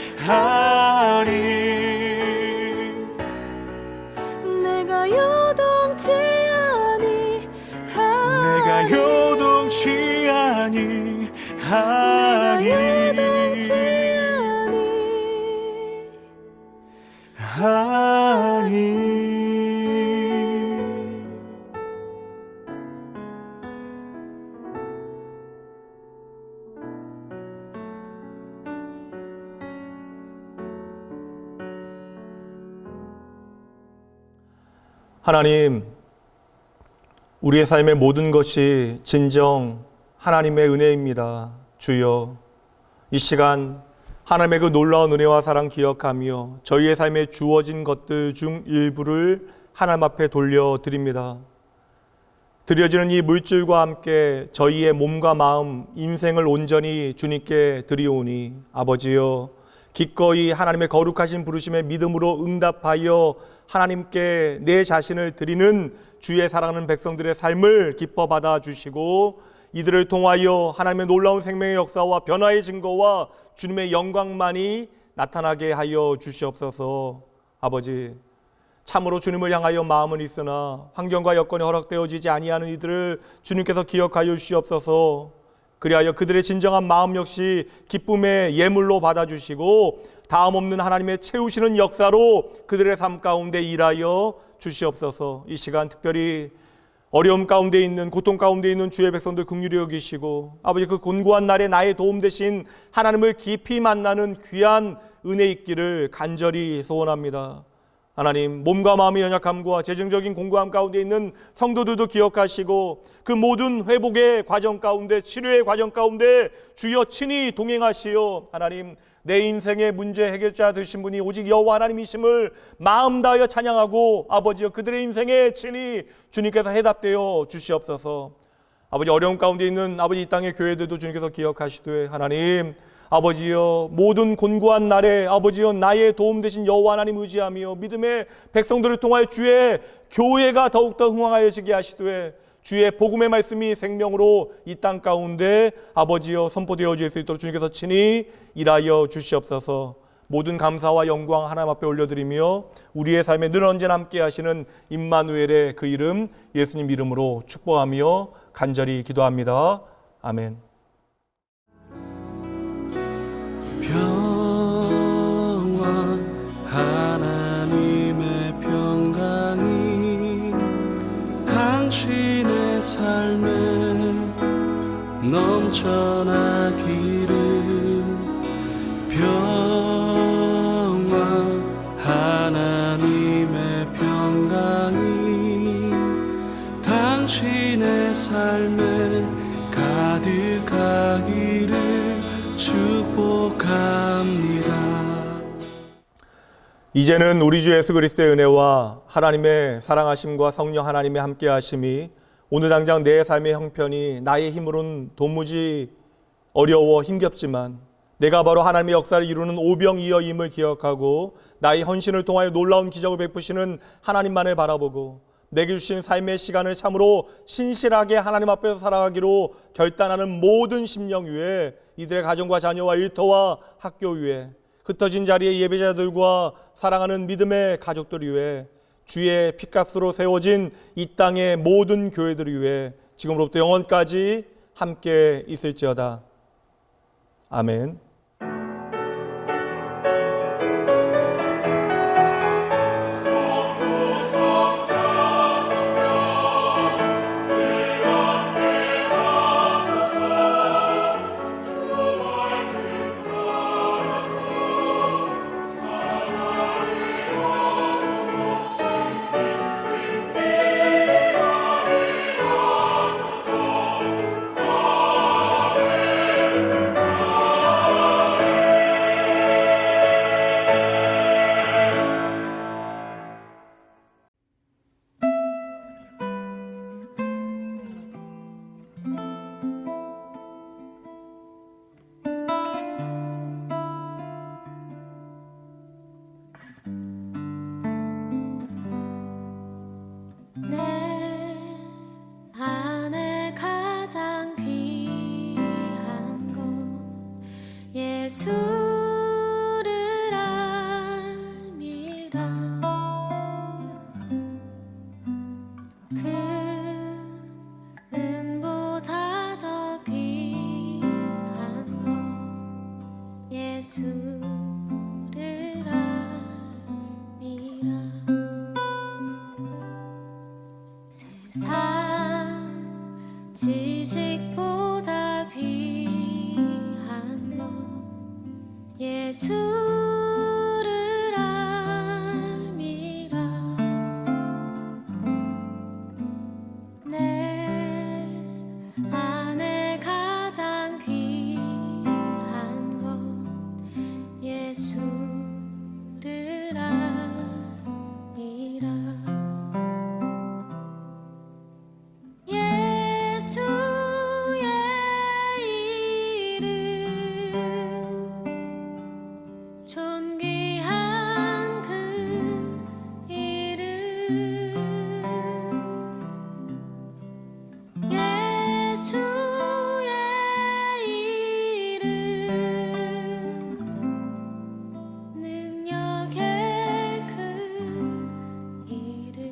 내가 요동치 내가 요동치 아니하리 하나님, 우리의 삶의 모든 것이 진정 하나님의 은혜입니다. 주여, 이 시간 하나님의 그 놀라운 은혜와 사랑 기억하며 저희의 삶에 주어진 것들 중 일부를 하나님 앞에 돌려드립니다. 드려지는 이 물질과 함께 저희의 몸과 마음, 인생을 온전히 주님께 드리오니 아버지여, 기꺼이 하나님의 거룩하신 부르심에 믿음으로 응답하여 하나님께 내 자신을 드리는 주의 사랑하는 백성들의 삶을 기뻐 받아 주시고 이들을 통하여 하나님의 놀라운 생명의 역사와 변화의 증거와 주님의 영광만이 나타나게 하여 주시옵소서. 아버지, 참으로 주님을 향하여 마음은 있으나 환경과 여건이 허락되어지지 아니하는 이들을 주님께서 기억하여 주시옵소서. 그리하여 그들의 진정한 마음 역시 기쁨의 예물로 받아주시고 다음 없는 하나님의 채우시는 역사로 그들의 삶 가운데 일하여 주시옵소서. 이 시간 특별히 어려움 가운데 있는, 고통 가운데 있는 주의 백성들 긍휼히 여기시고 아버지, 그 곤고한 날에 나의 도움 되신 하나님을 깊이 만나는 귀한 은혜 있기를 간절히 소원합니다. 하나님, 몸과 마음의 연약함과 재정적인 공고함 가운데 있는 성도들도 기억하시고 그 모든 회복의 과정 가운데, 치료의 과정 가운데 주여 친히 동행하시어 하나님, 내 인생의 문제 해결자 되신 분이 오직 여호와 하나님이심을 마음 다하여 찬양하고 아버지여, 그들의 인생에 친히 주님께서 해답되어 주시옵소서. 아버지, 어려움 가운데 있는 아버지 이 땅의 교회들도 주님께서 기억하시되 하나님, 아버지여, 모든 곤고한 날에 아버지여 나의 도움 되신 여호와 하나님 의지하며 믿음의 백성들을 통하여 주의 교회가 더욱더 흥왕하여지게 하시되 주의 복음의 말씀이 생명으로 이 땅 가운데 아버지여 선포되어질 수 있도록 주님께서 친히 일하여 주시옵소서. 모든 감사와 영광 하나님 앞에 올려드리며 우리의 삶에 늘 언제나 함께 하시는 임마누엘의 그 이름 예수님 이름으로 축복하며 간절히 기도합니다. 아멘. 평화 하나님의 평강이 당신의 삶에 넘쳐나기를 평화 하나님의 삶에 가득하기를 축복합니다. 이제는 우리 주 예수 그리스도의 은혜와 하나님의 사랑하심과 성령 하나님의 함께하심이 오늘 당장 내 삶의 형편이 나의 힘으로는 도무지 어려워 힘겹지만 내가 바로 하나님의 역사를 이루는 오병이어임을 기억하고 나의 헌신을 통하여 놀라운 기적을 베푸시는 하나님만을 바라보고 내게 주신 삶의 시간을 참으로 신실하게 하나님 앞에서 살아가기로 결단하는 모든 심령 위에 이들의 가정과 자녀와 일터와 학교 위에 흩어진 자리의 예배자들과 사랑하는 믿음의 가족들 위해 주의 피값으로 세워진 이 땅의 모든 교회들 위해 지금으로부터 영원까지 함께 있을지어다. 아멘. 내 안에 가장 귀한 것 예수를 알미라. 금은보다 더 귀한 것 예수를 알미라. 세상 지식보다 귀한 것 예수를 알미라. 내 안에 가장 귀한 것 예수를 알미라. 예수의 이름 존귀한 그 이름 예수의 이름 능력의 그 이름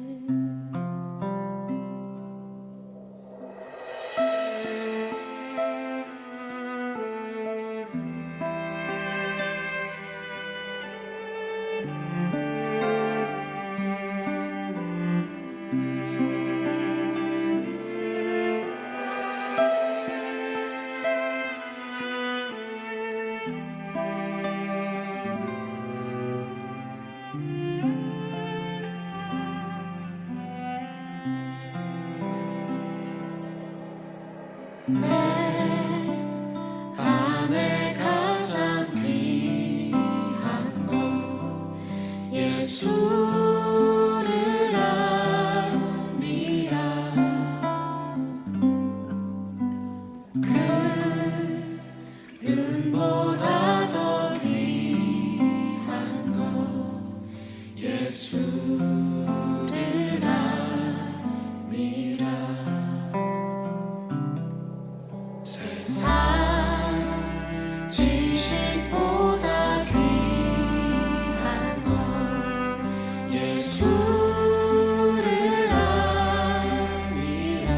내 안에 가장 귀한 것 예수를 알미라. 금은보다 더 귀한 것 예수를 알미라. 세상 지식보다 귀한 것 예수를 알미라.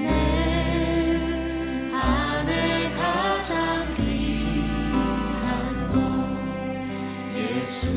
내 안에 가장 귀한 것 예수